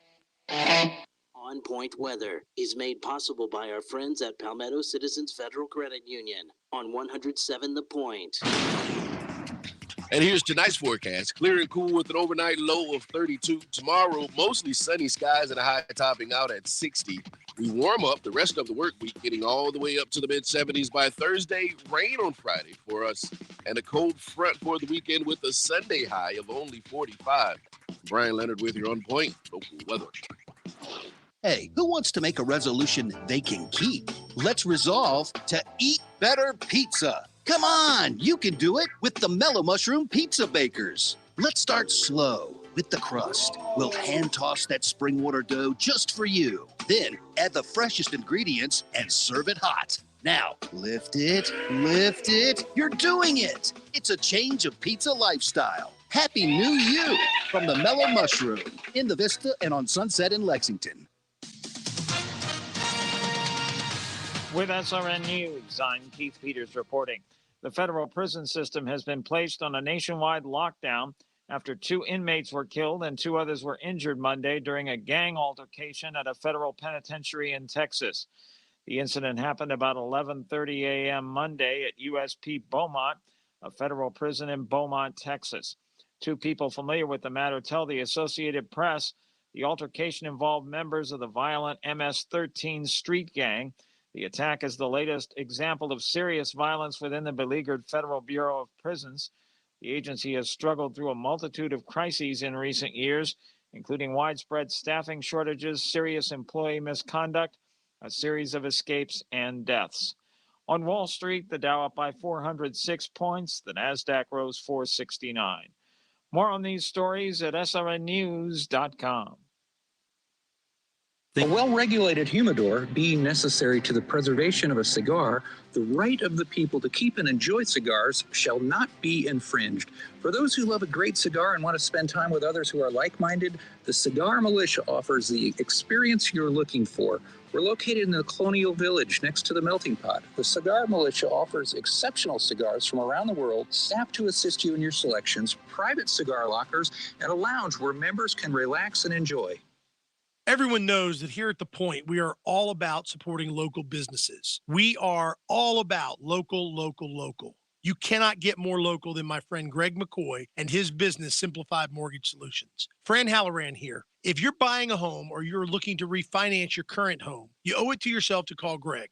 On Point Weather is made possible by our friends at Palmetto Citizens Federal Credit Union on 107 The Point. And here's tonight's forecast. Clear and cool with an overnight low of 32. Tomorrow, mostly sunny skies and a high topping out at 60. We warm up the rest of the work week, getting all the way up to the mid-70s by Thursday. Rain on Friday for us, and a cold front for the weekend with a Sunday high of only 45. Brian Leonard with you on Point Local Weather. Hey, who wants to make a resolution they can keep? Let's resolve to eat better pizza. Come on, you can do it with the Mellow Mushroom Pizza Bakers. Let's start slow with the crust. We'll hand toss that spring water dough just for you. Then add the freshest ingredients and serve it hot. Now, lift it. You're doing it. It's a change of pizza lifestyle. Happy New You from the Mellow Mushroom in the Vista and on Sunset in Lexington. With SRN News, I'm Keith Peters reporting. The federal prison system has been placed on a nationwide lockdown after 2 inmates were killed and 2 others were injured Monday during a gang altercation at a federal penitentiary in Texas. The incident happened about 11:30 a.m. Monday at USP Beaumont, a federal prison in Beaumont, Texas. 2 people familiar with the matter tell the Associated Press the altercation involved members of the violent MS-13 street gang. The attack is the latest example of serious violence within the beleaguered Federal Bureau of Prisons. The agency has struggled through a multitude of crises in recent years, including widespread staffing shortages, serious employee misconduct, a series of escapes, and deaths. On Wall Street, the Dow up by 406 points. The Nasdaq rose 469. More on these stories at srnnews.com. A well-regulated humidor being necessary to the preservation of a cigar, the right of the people to keep and enjoy cigars shall not be infringed. For those who love a great cigar and want to spend time with others who are like-minded, the Cigar Militia offers the experience you're looking for. We're located in the Colonial Village next to the Melting Pot. The Cigar Militia offers exceptional cigars from around the world, staff to assist you in your selections, private cigar lockers, and a lounge where members can relax and enjoy. Everyone knows that here at The Point, we are all about supporting local businesses. We are all about local. You cannot get more local than my friend Greg McCoy and his business, Simplified Mortgage Solutions. Fran Halloran here. If you're buying a home or you're looking to refinance your current home, you owe it to yourself to call Greg.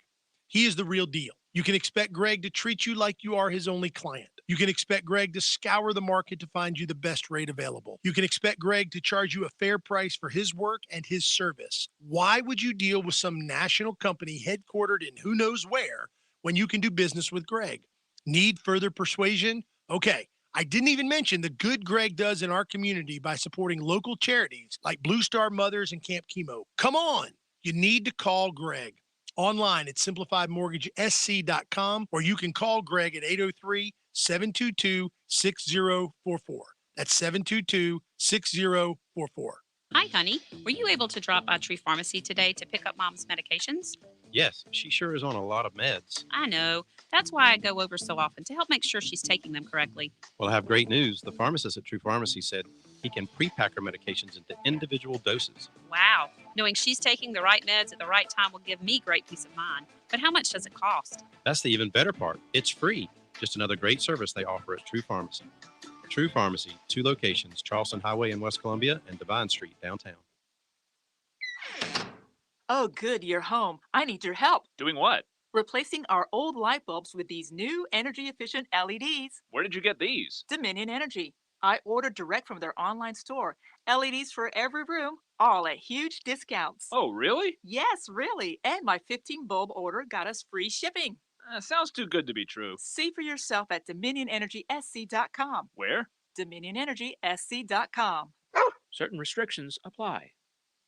He is the real deal. You can expect Greg to treat you like you are his only client. You can expect Greg to scour the market to find you the best rate available. You can expect Greg to charge you a fair price for his work and his service. Why would you deal with some national company headquartered in who knows where when you can do business with Greg? Need further persuasion? Okay. I didn't even mention the good Greg does in our community by supporting local charities like Blue Star Mothers and Camp Chemo. Come on. You need to call Greg. Online at simplifiedmortgagesc.com, or you can call Greg at 803-722-6044. That's 722-6044. Hi, honey. Were you able to drop by Tree Pharmacy today to pick up Mom's medications? Yes, she sure is on a lot of meds. I know. That's why I go over so often, to help make sure she's taking them correctly. Well, I have great news. The pharmacist at True Pharmacy said he can pre-pack her medications into individual doses. Wow. Knowing she's taking the right meds at the right time will give me great peace of mind. But how much does it cost? That's the even better part. It's free. Just another great service they offer at True Pharmacy. True Pharmacy, 2 locations, Charleston Highway in West Columbia and Divine Street downtown. Oh, good, you're home. I need your help. Doing what? replacing our old light bulbs with these new energy-efficient LEDs. Where did you get these? Dominion Energy. I ordered direct from their online store. LEDs for every room, all at huge discounts. Oh, really? Yes, really. And my 15 bulb order got us free shipping. Sounds too good to be true. See for yourself at DominionEnergySC.com. Where? DominionEnergySC.com. Certain restrictions apply.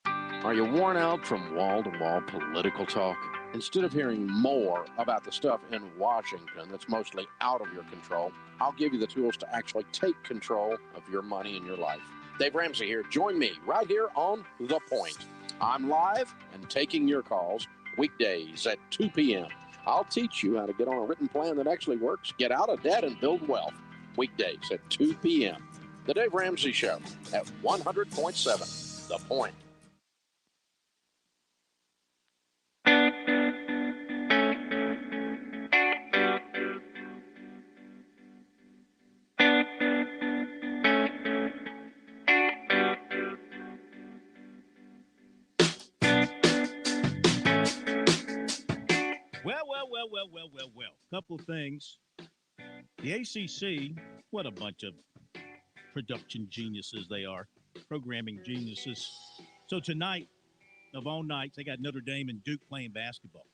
Are you worn out from wall-to-wall political talk? Instead of hearing more about the stuff in Washington that's mostly out of your control, I'll give you the tools to actually take control of your money and your life. Dave Ramsey here. Join me right here on The Point. I'm live and taking your calls weekdays at 2 p.m. I'll teach you how to get on a written plan that actually works, get out of debt, and build wealth. Weekdays at 2 p.m. The Dave Ramsey Show at 100.7 The Point. Well. Couple of things. The ACC, what a bunch of production geniuses they are, programming geniuses. So tonight, of all nights, they got Notre Dame and Duke playing basketball.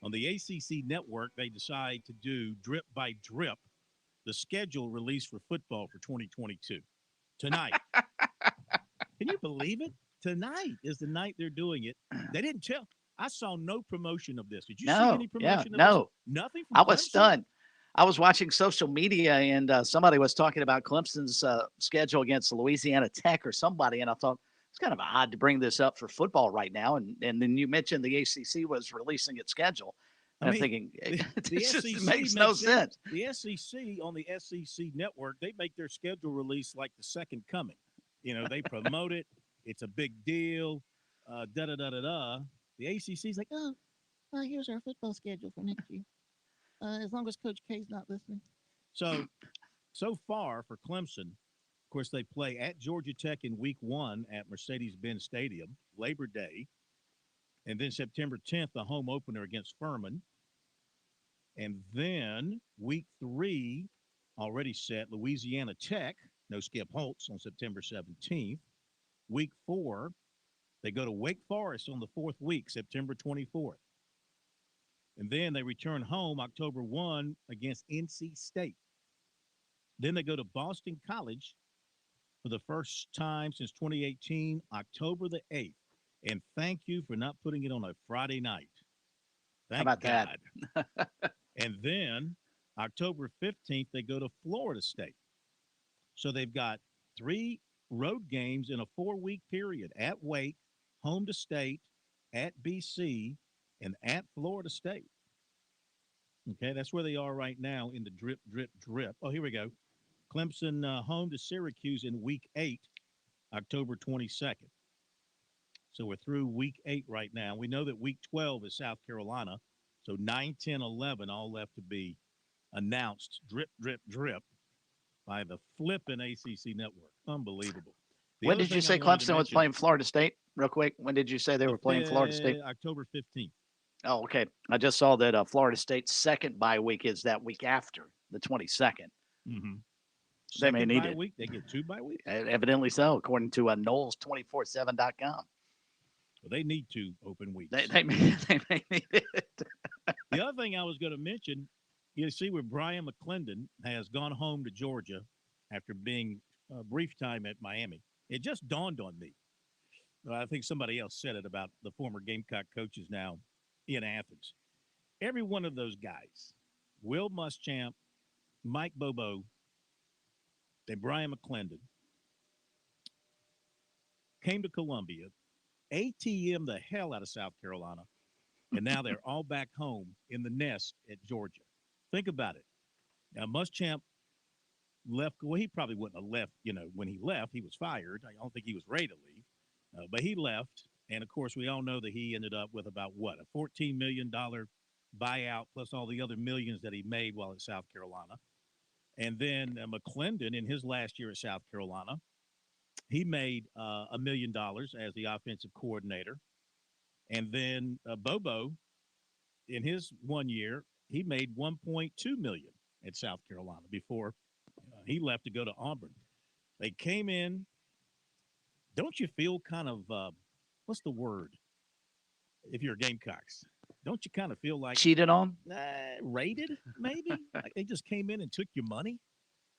On the ACC network, they decide to do drip by drip the schedule release for football for 2022. Tonight. Can you believe it? Tonight is the night they're doing it. They didn't tell. I saw no promotion of this. Did you see any promotion of no. this? Nothing from I was Clemson? stunned. I was watching social media, and somebody was talking about Clemson's schedule against Louisiana Tech or somebody, and I thought, it's kind of odd to bring this up for football right now. And then you mentioned the ACC was releasing its schedule. I'm thinking, this just makes no sense. The SEC, on the SEC network, they make their schedule release like the second coming. You know, they promote it. It's a big deal. Da-da-da-da-da. The ACC's like, here's our football schedule for next year. As long as Coach K's not listening. So far for Clemson, of course, they play at Georgia Tech in week 1 at Mercedes-Benz Stadium, Labor Day. And then September 10th, the home opener against Furman. And then week 3, already set, Louisiana Tech, no Skip Holtz, on September 17th. Week 4, they go to Wake Forest on the 4th week, September 24th. And then they return home October 1 against NC State. Then they go to Boston College for the first time since 2018, October the 8th. And thank you for not putting it on a Friday night. Thank How about God. that? And then October 15th, they go to Florida State. So they've got 3 road games in a 4-week period at Wake, home to State, at BC, and at Florida State. Okay, that's where they are right now in the drip, drip, drip. Oh, here we go. Clemson home to Syracuse in week 8, October 22nd. So we're through week 8 right now. We know that week 12 is South Carolina. So 9, 10, 11 all left to be announced. Drip, drip, drip by the flippin' ACC network. Unbelievable. When did you say Clemson was playing Florida State? Real quick, when did you say they were playing Florida State? October 15th. Oh, okay. I just saw that Florida State's second bye week is that week after, the 22nd. Mm-hmm. They may need bye it. week? They get 2 bye weeks? Evidently so, according to Knowles247.com. Well, they need 2 open weeks. They may need it. The other thing I was going to mention, you see where Brian McClendon has gone home to Georgia after being a brief time at Miami. It just dawned on me. I think somebody else said it about the former Gamecock coaches now in Athens. Every one of those guys, Will Muschamp, Mike Bobo, and Brian McClendon, came to Columbia, ATM the hell out of South Carolina, and now they're all back home in the nest at Georgia. Think about it. Now, Muschamp left. Well, he probably wouldn't have left, when he left. He was fired. I don't think he was ready to leave. But he left. And, of course, we all know that he ended up with about, a $14 million buyout plus all the other millions that he made while at South Carolina. And then McClendon, in his last year at South Carolina, he made $1 million as the offensive coordinator. And then Bobo, in his 1 year, he made $1.2 million at South Carolina before he left to go to Auburn. They came in. Don't you feel kind of what's the word? If you're Gamecocks, don't you kind of feel like cheated on? Raided, maybe? Like they just came in and took your money,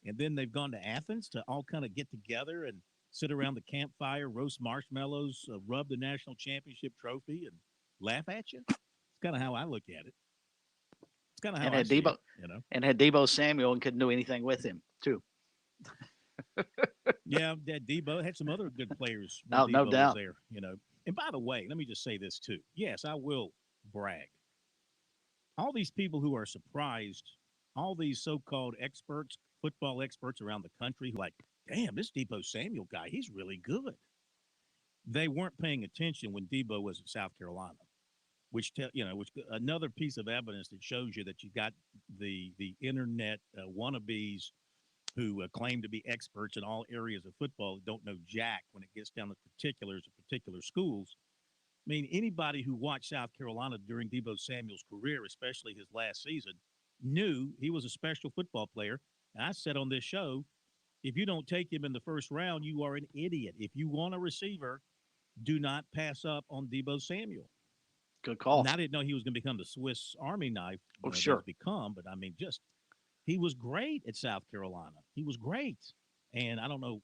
and then they've gone to Athens to all kind of get together and sit around the campfire, roast marshmallows, rub the national championship trophy, and laugh at you. It's kind of how I look at it. It's kind of how And I had see Debo, it, you know. and had Debo Samuel and couldn't do anything with him too. Yeah, that Debo had some other good players. No, Debo no was doubt. there, you know. And by the way, let me just say this too. Yes, I will brag. All these people who are surprised, all these so-called experts, football experts around the country, who are like, damn, this Debo Samuel guy, he's really good. They weren't paying attention when Debo was at South Carolina, which another piece of evidence that shows you that you got the internet wannabes who claim to be experts in all areas of football don't know jack when it gets down to particulars of particular schools. I mean, anybody who watched South Carolina during Debo Samuel's career, especially his last season, knew he was a special football player. And I said on this show, if you don't take him in the first round, you are an idiot. If you want a receiver, do not pass up on Debo Samuel. Good call. And I didn't know he was going to become the Swiss Army knife. Sure. He's become, but I mean, he was great at South Carolina. He was great. And I don't know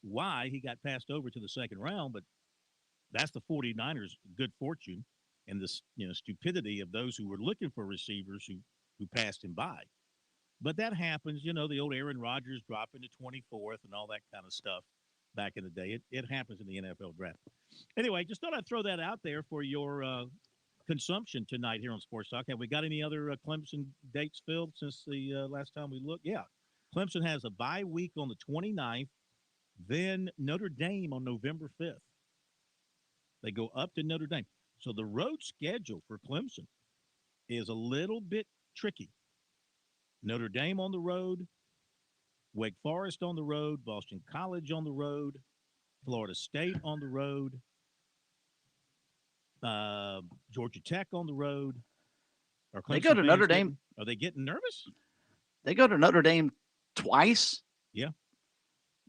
why he got passed over to the second round, but that's the 49ers' good fortune and the stupidity of those who were looking for receivers who passed him by. But that happens, the old Aaron Rodgers dropping to 24th and all that kind of stuff back in the day. It happens in the NFL draft. Anyway, just thought I'd throw that out there for your consumption tonight here on Sports Talk. Have we got any other Clemson dates filled since the last time we looked? Yeah. Clemson has a bye week on the 29th, then Notre Dame on November 5th. They go up to Notre Dame. So the road schedule for Clemson is a little bit tricky. Notre Dame on the road, Wake Forest on the road, Boston College on the road, Florida State on the road, Georgia Tech on the road. They go to Notre Dame. Are they getting nervous? They go to Notre Dame twice. Yeah.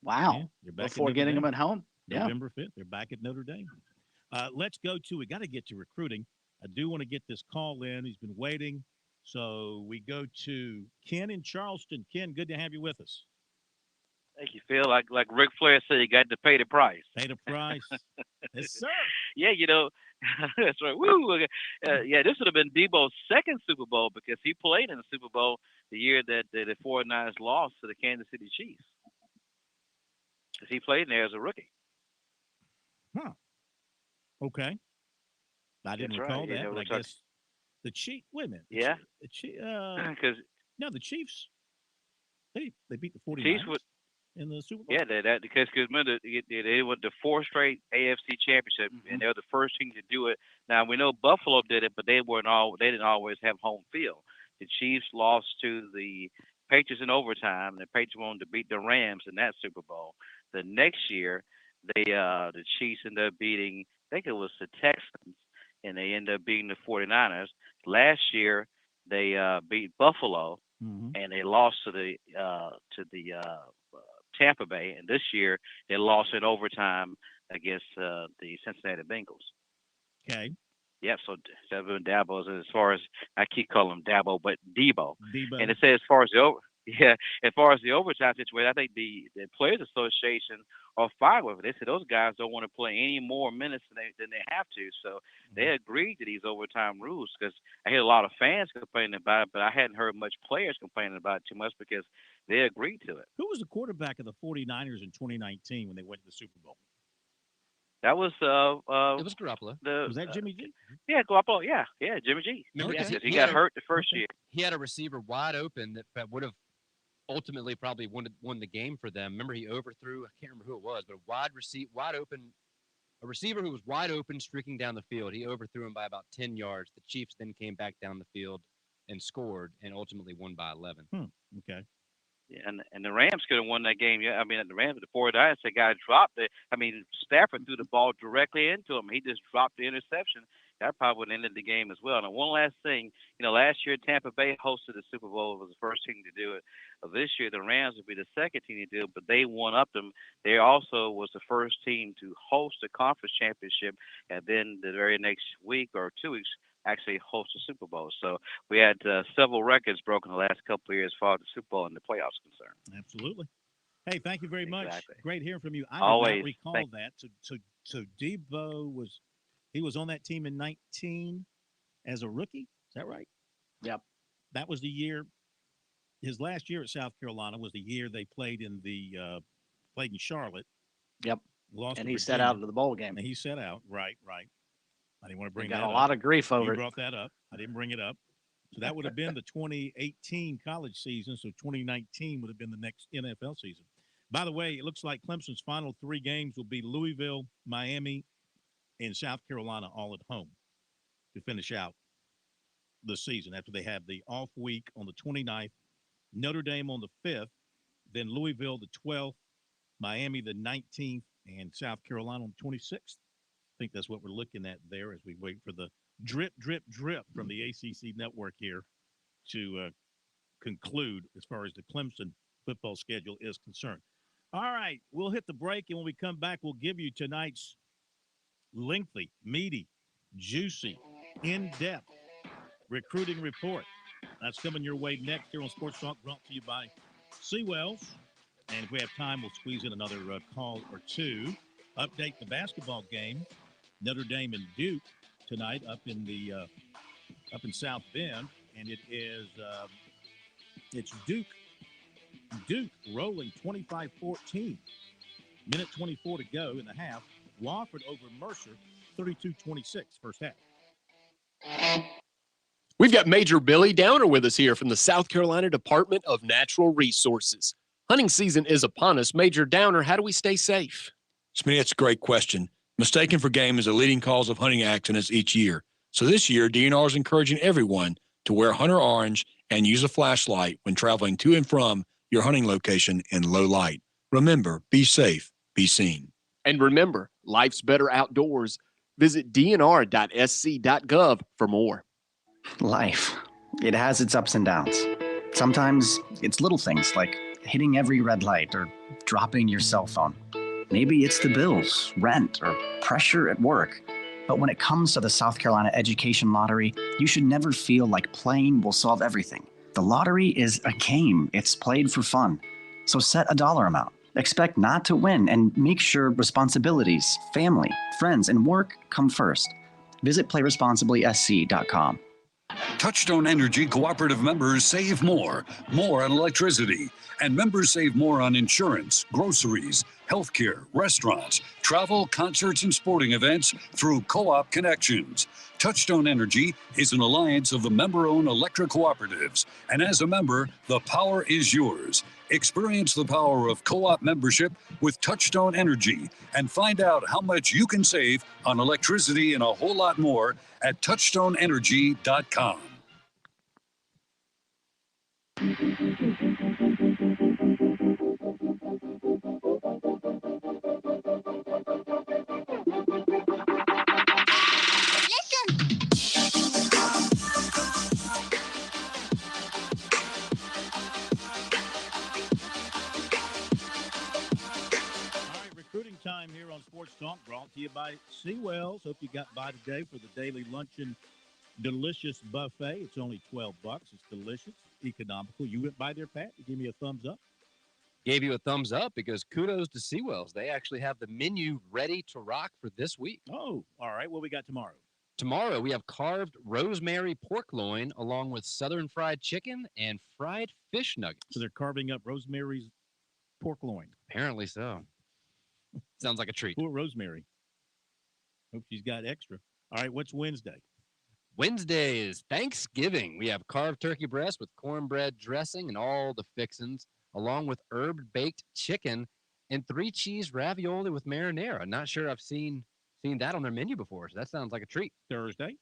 Wow. Yeah, they're back before getting them at home. November 5th, they're back at Notre Dame. Let's go to, we got to get to recruiting. I do want to get this call in. He's been waiting. So we go to Ken in Charleston. Ken, good to have you with us. Thank you, Phil. Like Ric Flair said, you got to pay the price. Pay the price. Yes, sir. Yeah, that's right. Woo! Yeah, this would have been Debo's second Super Bowl because he played in the Super Bowl the year that the 49ers lost to the Kansas City Chiefs. Because he played in there as a rookie. Huh. Okay. I didn't recall that, but I guess the Chiefs. Wait a minute. Yeah. Because the Chiefs. They beat the 49ers Chiefs in the Super Bowl. Yeah, because remember they went the 4 straight AFC championship, and they're the first team to do it. Now we know Buffalo did it, but they didn't always have home field. The Chiefs lost to the Patriots in overtime, and the Patriots wanted to beat the Rams in that Super Bowl. The next year, the Chiefs ended up beating, I think it was the Texans, and they ended up beating the 49ers. Last year, they beat Buffalo, and they lost to the Tampa Bay. And this year, they lost in overtime against the Cincinnati Bengals. Okay. Yep. So Devin Dabo, as far as I keep calling him Dabo, but Debo. Debo. And it says as far as the overtime situation, I think the Players Association are fine with it. They said those guys don't want to play any more minutes than they have to. So they agreed to these overtime rules because I hear a lot of fans complaining about it, but I hadn't heard much players complaining about it too much because they agreed to it. Who was the quarterback of the 49ers in 2019 when they went to the Super Bowl? That was it was Garoppolo. Was that Jimmy G? Yeah, Garoppolo. Yeah, Jimmy G. Because he got hurt the first year. He had a receiver wide open that would have ultimately probably won the game for them. Remember, he overthrew. I can't remember who it was, but a receiver who was wide open, streaking down the field. He overthrew him by about 10 yards. The Chiefs then came back down the field and scored, and ultimately won by 11. Okay. Yeah, and the Rams could have won that game. Yeah, I mean, the Rams, the 49ers, the guy dropped it. I mean, Stafford threw the ball directly into him. He just dropped the interception, that probably would have ended the game as well. And one last thing, last year Tampa Bay hosted the Super Bowl. It was the first team to do it. This year the Rams would be the second team to do it, but they one-upped them. They also was the first team to host the conference championship, and then the very next week or 2 weeks actually host the Super Bowl. So we had several records broken the last couple of years as far as the Super Bowl and the playoffs concerned. Absolutely. Hey, thank you very much. Great hearing from you. I Always. did not recall that. So Debo was on that team in 19 as a rookie. Is that right? Yep. That was the year. His last year at South Carolina was the year they played in Charlotte. Yep. Lost and to he Virginia. set out of the bowl game. And he set out. Right. I didn't want to bring that got up. a lot of grief over you it. brought that up. I didn't bring it up. So that would have been the 2018 college season. So 2019 would have been the next NFL season. By the way, it looks like Clemson's final 3 games will be Louisville, Miami, and South Carolina all at home to finish out the season after they have the off week on the 29th, Notre Dame on the 5th, then Louisville the 12th, Miami the 19th, and South Carolina on the 26th. I think that's what we're looking at there as we wait for the drip, drip, drip from the ACC network here to conclude as far as the Clemson football schedule is concerned. All right, we'll hit the break, and when we come back, we'll give you tonight's lengthy, meaty, juicy, in-depth recruiting report. That's coming your way next here on Sports Talk, brought to you by Seawells. And if we have time, we'll squeeze in another call or two. Update the basketball game. Notre Dame and Duke tonight up in South Bend, and it's Duke rolling 25-14. Minute 24 to go in the half. Wofford over Mercer, 32-26 first half. We've got Major Billy Downer with us here from the South Carolina Department of Natural Resources. Hunting season is upon us. Major Downer, how do we stay safe? Smitty, that's a great question. Mistaken for game is a leading cause of hunting accidents each year. So this year, DNR is encouraging everyone to wear hunter orange and use a flashlight when traveling to and from your hunting location in low light. Remember, be safe, be seen. And remember, life's better outdoors. Visit dnr.sc.gov for more. Life, it has its ups and downs. Sometimes it's little things like hitting every red light or dropping your cell phone. Maybe it's the bills, rent, or pressure at work. But when it comes to the South Carolina Education Lottery, you should never feel like playing will solve everything. The lottery is a game. It's played for fun. So set a dollar amount. Expect not to win and make sure responsibilities, family, friends, and work come first. Visit playresponsiblysc.com. Touchstone Energy cooperative members save more on electricity, and members save more on insurance, groceries, healthcare, restaurants, travel, concerts, and sporting events through Co-op Connections. Touchstone Energy is an alliance of the member-owned electric cooperatives, and as a member, the power is yours. Experience the power of co-op membership with Touchstone Energy and find out how much you can save on electricity and a whole lot more at touchstoneenergy.com. Recruiting time here on Sports Talk, brought to you by Seawells. Hope you got by today for the daily luncheon delicious buffet. It's only $12. It's delicious, economical. You went by there, Pat? You give me a thumbs up? Gave you a thumbs up because kudos to Seawells. They actually have the menu ready to rock for this week. Oh, all right. What we got tomorrow? Tomorrow, we have carved rosemary pork loin along with southern fried chicken and fried fish nuggets. So they're carving up Rosemary's pork loin. Apparently so. Sounds like a treat. Poor Rosemary. Hope she's got extra. All right, what's Wednesday? Wednesday is Thanksgiving. We have carved turkey breast with cornbread dressing and all the fixins, along with herb-baked chicken and 3-cheese ravioli with marinara. Not sure I've seen that on their menu before, so that sounds like a treat. Thursday,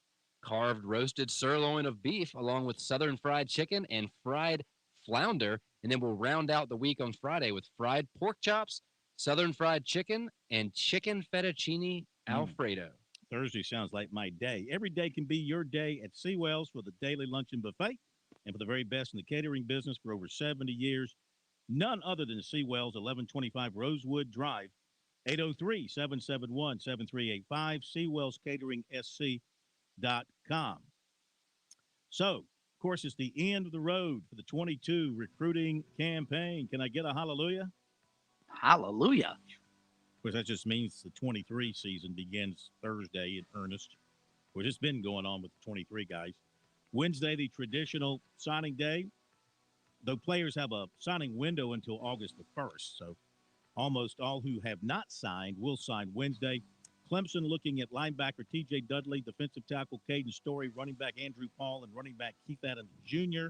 carved roasted sirloin of beef along with southern fried chicken and fried flounder, and then we'll round out the week on Friday with fried pork chops, southern fried chicken, and chicken fettuccine Alfredo. Thursday sounds like my day. Every day can be your day at Seawells for the daily luncheon buffet and for the very best in the catering business for over 70 years. None other than Seawells, 1125 Rosewood Drive, 803-771-7385, SeawellsCateringSC.com. So, of course, it's the end of the road for the 22 recruiting campaign. Can I get a hallelujah? Hallelujah. Of course, that just means the 23 season begins Thursday in earnest. Of course, it's been going on with the 23 guys. Wednesday, the traditional signing day. Though players have a signing window until August the 1st, so almost all who have not signed will sign Wednesday. Clemson looking at linebacker T.J. Dudley, defensive tackle Caden Story, running back Andrew Paul, and running back Keith Adams Jr.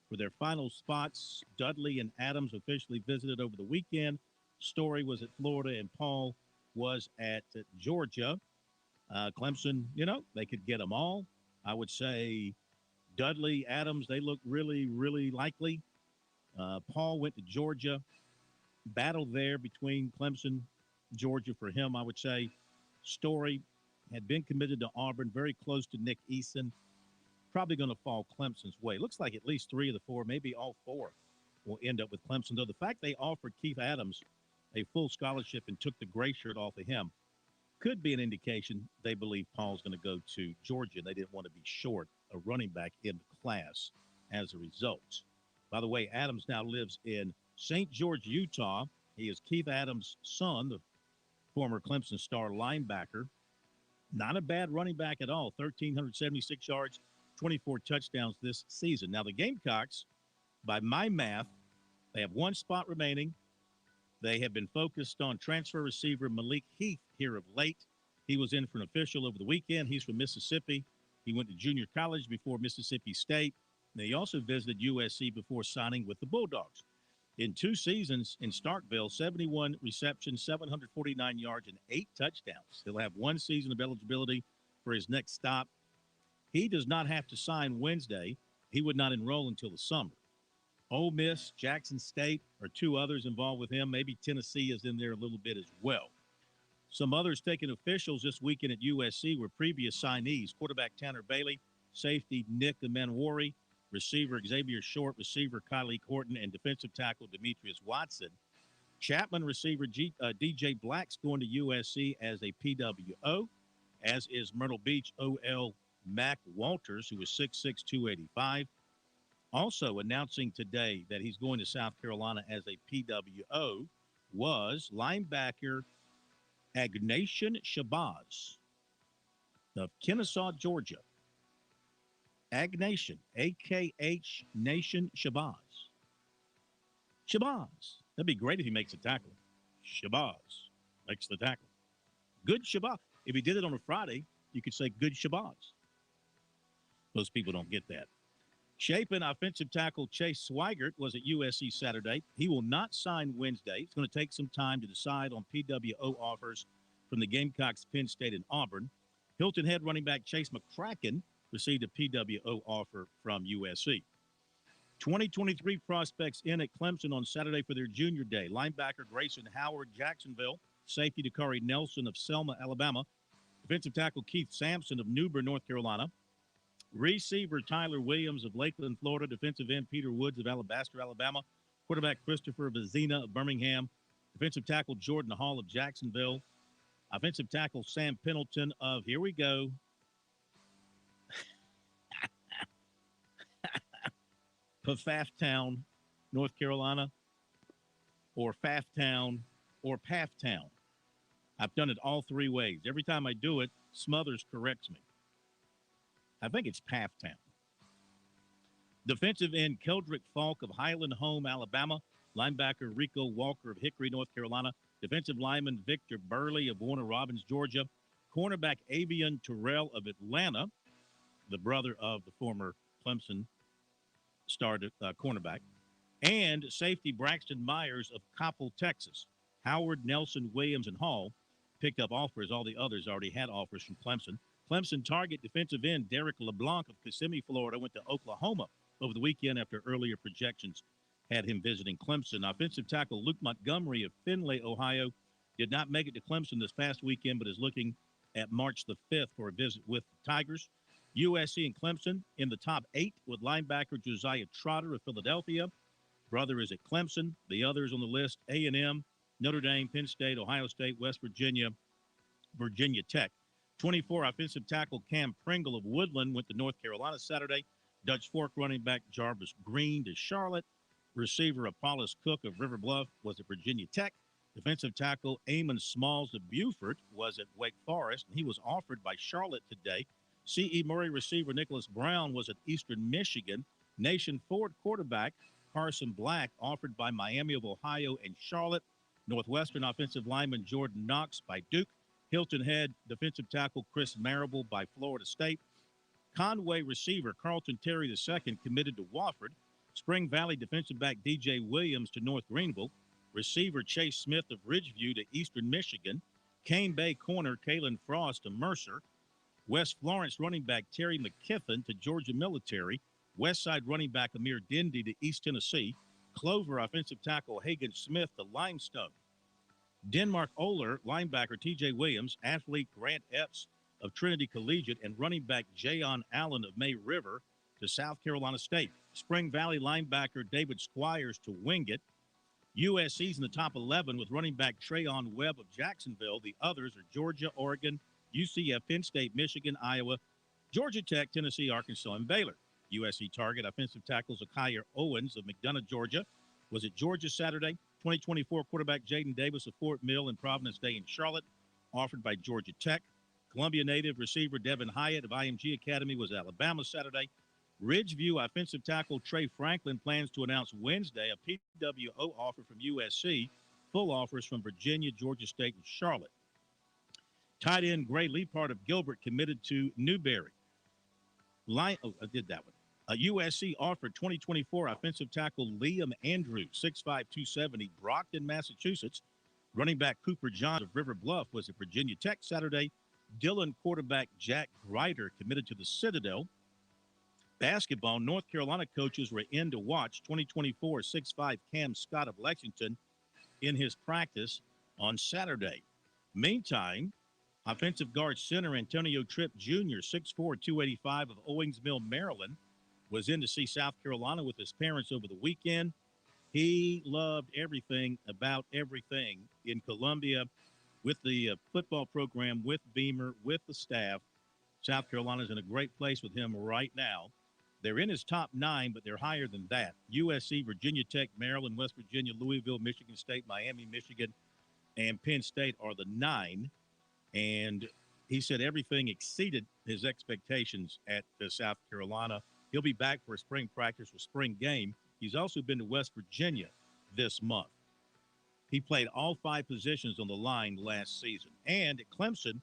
for their final spots. Dudley and Adams officially visited over the weekend. Story was at Florida, and Paul was at Georgia. Clemson, they could get them all. I would say Dudley, Adams, they look really, really likely. Paul went to Georgia. Battle there between Clemson, Georgia for him, I would say. Story had been committed to Auburn, very close to Nick Eason. Probably going to fall Clemson's way. Looks like at least 3 of the 4, maybe all 4, will end up with Clemson. Though the fact they offered Keith Adams a full scholarship and took the gray shirt off of him could be an indication they believe Paul's going to go to Georgia. They didn't want to be short a running back in the class as a result. By the way, Adams now lives in St. George, Utah. He is Keith Adams' son, the former Clemson star linebacker. Not a bad running back at all. 1,376 yards, 24 touchdowns this season. Now, the Gamecocks, by my math, they have 1 spot remaining. They have been focused on transfer receiver Malik Heath here of late. He was in for an official over the weekend. He's from Mississippi. He went to junior college before Mississippi State. And he also visited USC before signing with the Bulldogs. In 2 seasons in Starkville, 71 receptions, 749 yards, and 8 touchdowns. He'll have 1 season of eligibility for his next stop. He does not have to sign Wednesday. He would not enroll until the summer. Ole Miss, Jackson State are 2 others involved with him. Maybe Tennessee is in there a little bit as well. Some others taking officials this weekend at USC were previous signees. Quarterback Tanner Bailey, safety Nick Emanwari, receiver Xavier Short, receiver Kylie Horton, and defensive tackle Demetrius Watson. Chapman receiver DJ Black's going to USC as a PWO, as is Myrtle Beach OL Mac Walters, who is 6'6", 285. Also announcing today that he's going to South Carolina as a PWO was linebacker Agnation Shabazz of Kennesaw, Georgia. Agnation, A-K-H Nation Shabazz. Shabazz. That'd be great if he makes a tackle. Shabazz makes the tackle. Good Shabazz. If he did it on a Friday, you could say good Shabazz. Most people don't get that. Chapin offensive tackle Chase Swigert was at USC Saturday. He will not sign Wednesday. It's going to take some time to decide on PWO offers from the Gamecocks, Penn State, and Auburn. Hilton Head running back Chase McCracken received a PWO offer from USC. 2023 prospects in at Clemson on Saturday for their junior day. Linebacker Grayson Howard, Jacksonville. Safety Dakari Nelson of Selma, Alabama. Defensive tackle Keith Sampson of New Bern, North Carolina. Receiver Tyler Williams of Lakeland, Florida. Defensive end Peter Woods of Alabaster, Alabama. Quarterback Christopher Vizina of Birmingham. Defensive tackle Jordan Hall of Jacksonville. Offensive tackle Sam Pendleton of, here we go, Pfafftown, North Carolina, or Pfafftown, or Pafftown. I've done it all 3 ways. Every time I do it, Smothers corrects me. I think it's Pafftown. Defensive end Keldrick Falk of Highland Home, Alabama. Linebacker Rico Walker of Hickory, North Carolina. Defensive lineman Victor Burley of Warner Robins, Georgia. Cornerback Avian Terrell of Atlanta, the brother of the former Clemson star cornerback. And safety Braxton Myers of Coppell, Texas. Howard, Nelson, Williams, and Hall picked up offers. All the others already had offers from Clemson. Clemson target defensive end Derek LeBlanc of Kissimmee, Florida, went to Oklahoma over the weekend after earlier projections had him visiting Clemson. Offensive tackle Luke Montgomery of Findlay, Ohio, did not make it to Clemson this past weekend, but is looking at March the 5th for a visit with the Tigers. USC and Clemson in the top 8 with linebacker Josiah Trotter of Philadelphia. Brother is at Clemson. The others on the list, A&M, Notre Dame, Penn State, Ohio State, West Virginia, Virginia Tech. 24 offensive tackle Cam Pringle of Woodland went to North Carolina Saturday. Dutch Fork running back Jarvis Green to Charlotte. Receiver Apollos Cook of River Bluff was at Virginia Tech. Defensive tackle Amon Smalls of Beaufort was at Wake Forest, and he was offered by Charlotte today. C.E. Murray receiver Nicholas Brown was at Eastern Michigan. Nation Ford quarterback Carson Black offered by Miami of Ohio and Charlotte. Northwestern offensive lineman Jordan Knox by Duke. Hilton Head defensive tackle Chris Marable by Florida State. Conway receiver Carlton Terry II committed to Wofford. Spring Valley defensive back DJ Williams to North Greenville. Receiver Chase Smith of Ridgeview to Eastern Michigan. Cane Bay corner Kalen Frost to Mercer. West Florence running back Terry McKiffin to Georgia Military. West Side running back Amir Dindy to East Tennessee. Clover offensive tackle Hagan Smith to Limestone. Denmark Oler linebacker TJ Williams, athlete Grant Epps of Trinity Collegiate, and running back Jayon Allen of May River to South Carolina State. Spring Valley linebacker David Squires to Wingate. USC's in the top 11 with running back Trayon Webb of Jacksonville. The others are Georgia, Oregon, UCF, Penn State, Michigan, Iowa, Georgia Tech, Tennessee, Arkansas, and Baylor. USC target offensive tackle Zakiah Owens of McDonough, Georgia, was at Georgia Saturday. 2024 quarterback Jaden Davis of Fort Mill and Providence Day in Charlotte, offered by Georgia Tech. Columbia native receiver Devin Hyatt of IMG Academy was Alabama Saturday. Ridgeview offensive tackle Trey Franklin plans to announce Wednesday a PWO offer from USC. Full offers from Virginia, Georgia State, and Charlotte. Tight end Gray Leapart of Gilbert committed to Newberry. I did that one. USC offered 2024 offensive tackle Liam Andrews, 6'5", 270, Brockton, Massachusetts. Running back Cooper John of River Bluff was at Virginia Tech Saturday. Dillon quarterback Jack Grider committed to the Citadel. Basketball, North Carolina coaches were in to watch 2024 6'5" Cam Scott of Lexington in his practice on Saturday. Meantime, offensive guard center Antonio Tripp Jr., 6'4", 285 of Owings Mill, Maryland, was in to see South Carolina with his parents over the weekend. He loved everything about everything in Columbia with the football program, with Beamer, with the staff. South Carolina's in a great place with him right now. They're in his top 9, but they're higher than that. USC, Virginia Tech, Maryland, West Virginia, Louisville, Michigan State, Miami, Michigan, and Penn State are the 9. And he said everything exceeded his expectations at South Carolina. He'll be back for a spring practice or spring game. He's also been to West Virginia this month. He played all 5 positions on the line last season. And at Clemson,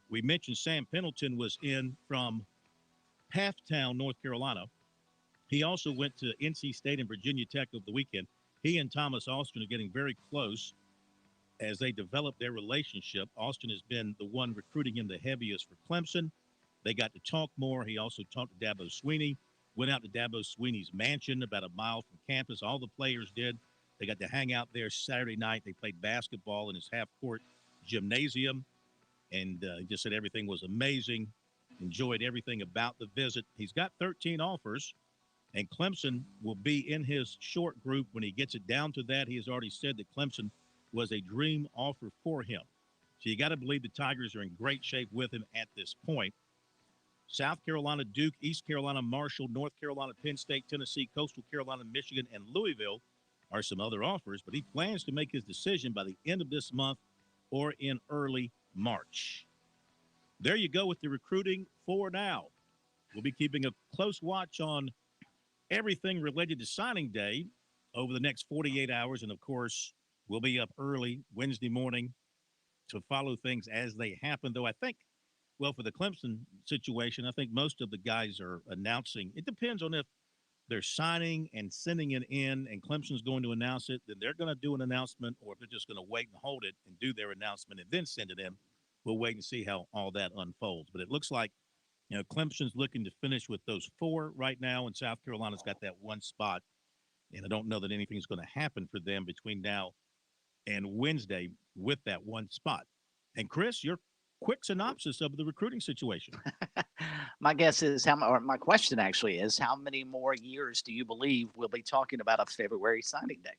we mentioned Sam Pendleton was in from Halftown, North Carolina. He also went to NC State and Virginia Tech over the weekend. He and Thomas Austin are getting very close as they develop their relationship. Austin has been the one recruiting him the heaviest for Clemson. They got to talk more. He also talked to Dabo Swinney, went out to Dabo Swinney's mansion about a mile from campus. All the players did. They got to hang out there Saturday night. They played basketball in his half-court gymnasium, and he just said everything was amazing, enjoyed everything about the visit. He's got 13 offers, and Clemson will be in his short group when he gets it down to that. He has already said that Clemson was a dream offer for him. So you got to believe the Tigers are in great shape with him at this point. South Carolina, Duke, East Carolina, Marshall, North Carolina, Penn State, Tennessee, Coastal Carolina, Michigan, and Louisville are some other offers, but he plans to make his decision by the end of this month or in early March. There you go with the recruiting for now. We'll be keeping a close watch on everything related to signing day over the next 48 hours, and of course, we'll be up early Wednesday morning to follow things as they happen, though I think, well, for the Clemson situation, I think most of the guys are announcing. It depends on if they're signing and sending it in and Clemson's going to announce it, then they're going to do an announcement, or if they're just going to wait and hold it and do their announcement and then send it in. We'll wait and see how all that unfolds. But it looks like, you know, Clemson's looking to finish with those 4 right now, and South Carolina's got that 1 spot. And I don't know that anything's going to happen for them between now and Wednesday with that 1 spot. And Chris, your quick synopsis of the recruiting situation. My guess is or my question actually is, how many more years do you believe we'll be talking about a February signing day?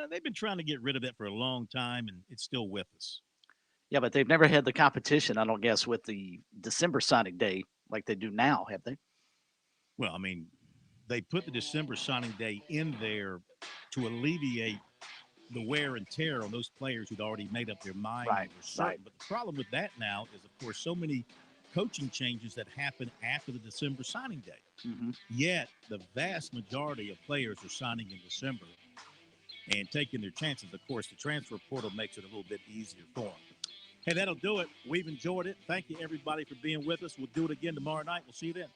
They've been trying to get rid of it for a long time, and it's still with us. Yeah, but they've never had the competition, I don't guess, with the December signing day like they do now, have they? Well, I mean, they put the December signing day in there to alleviate the wear and tear on those players who'd already made up their mind and were certain. Right. But the problem with that now is, of course, so many coaching changes that happen after the December signing day. Mm-hmm. Yet the vast majority of players are signing in December and taking their chances. Of course, the transfer portal makes it a little bit easier for them. Hey, that'll do it. We've enjoyed it. Thank you, everybody, for being with us. We'll do it again tomorrow night. We'll see you then.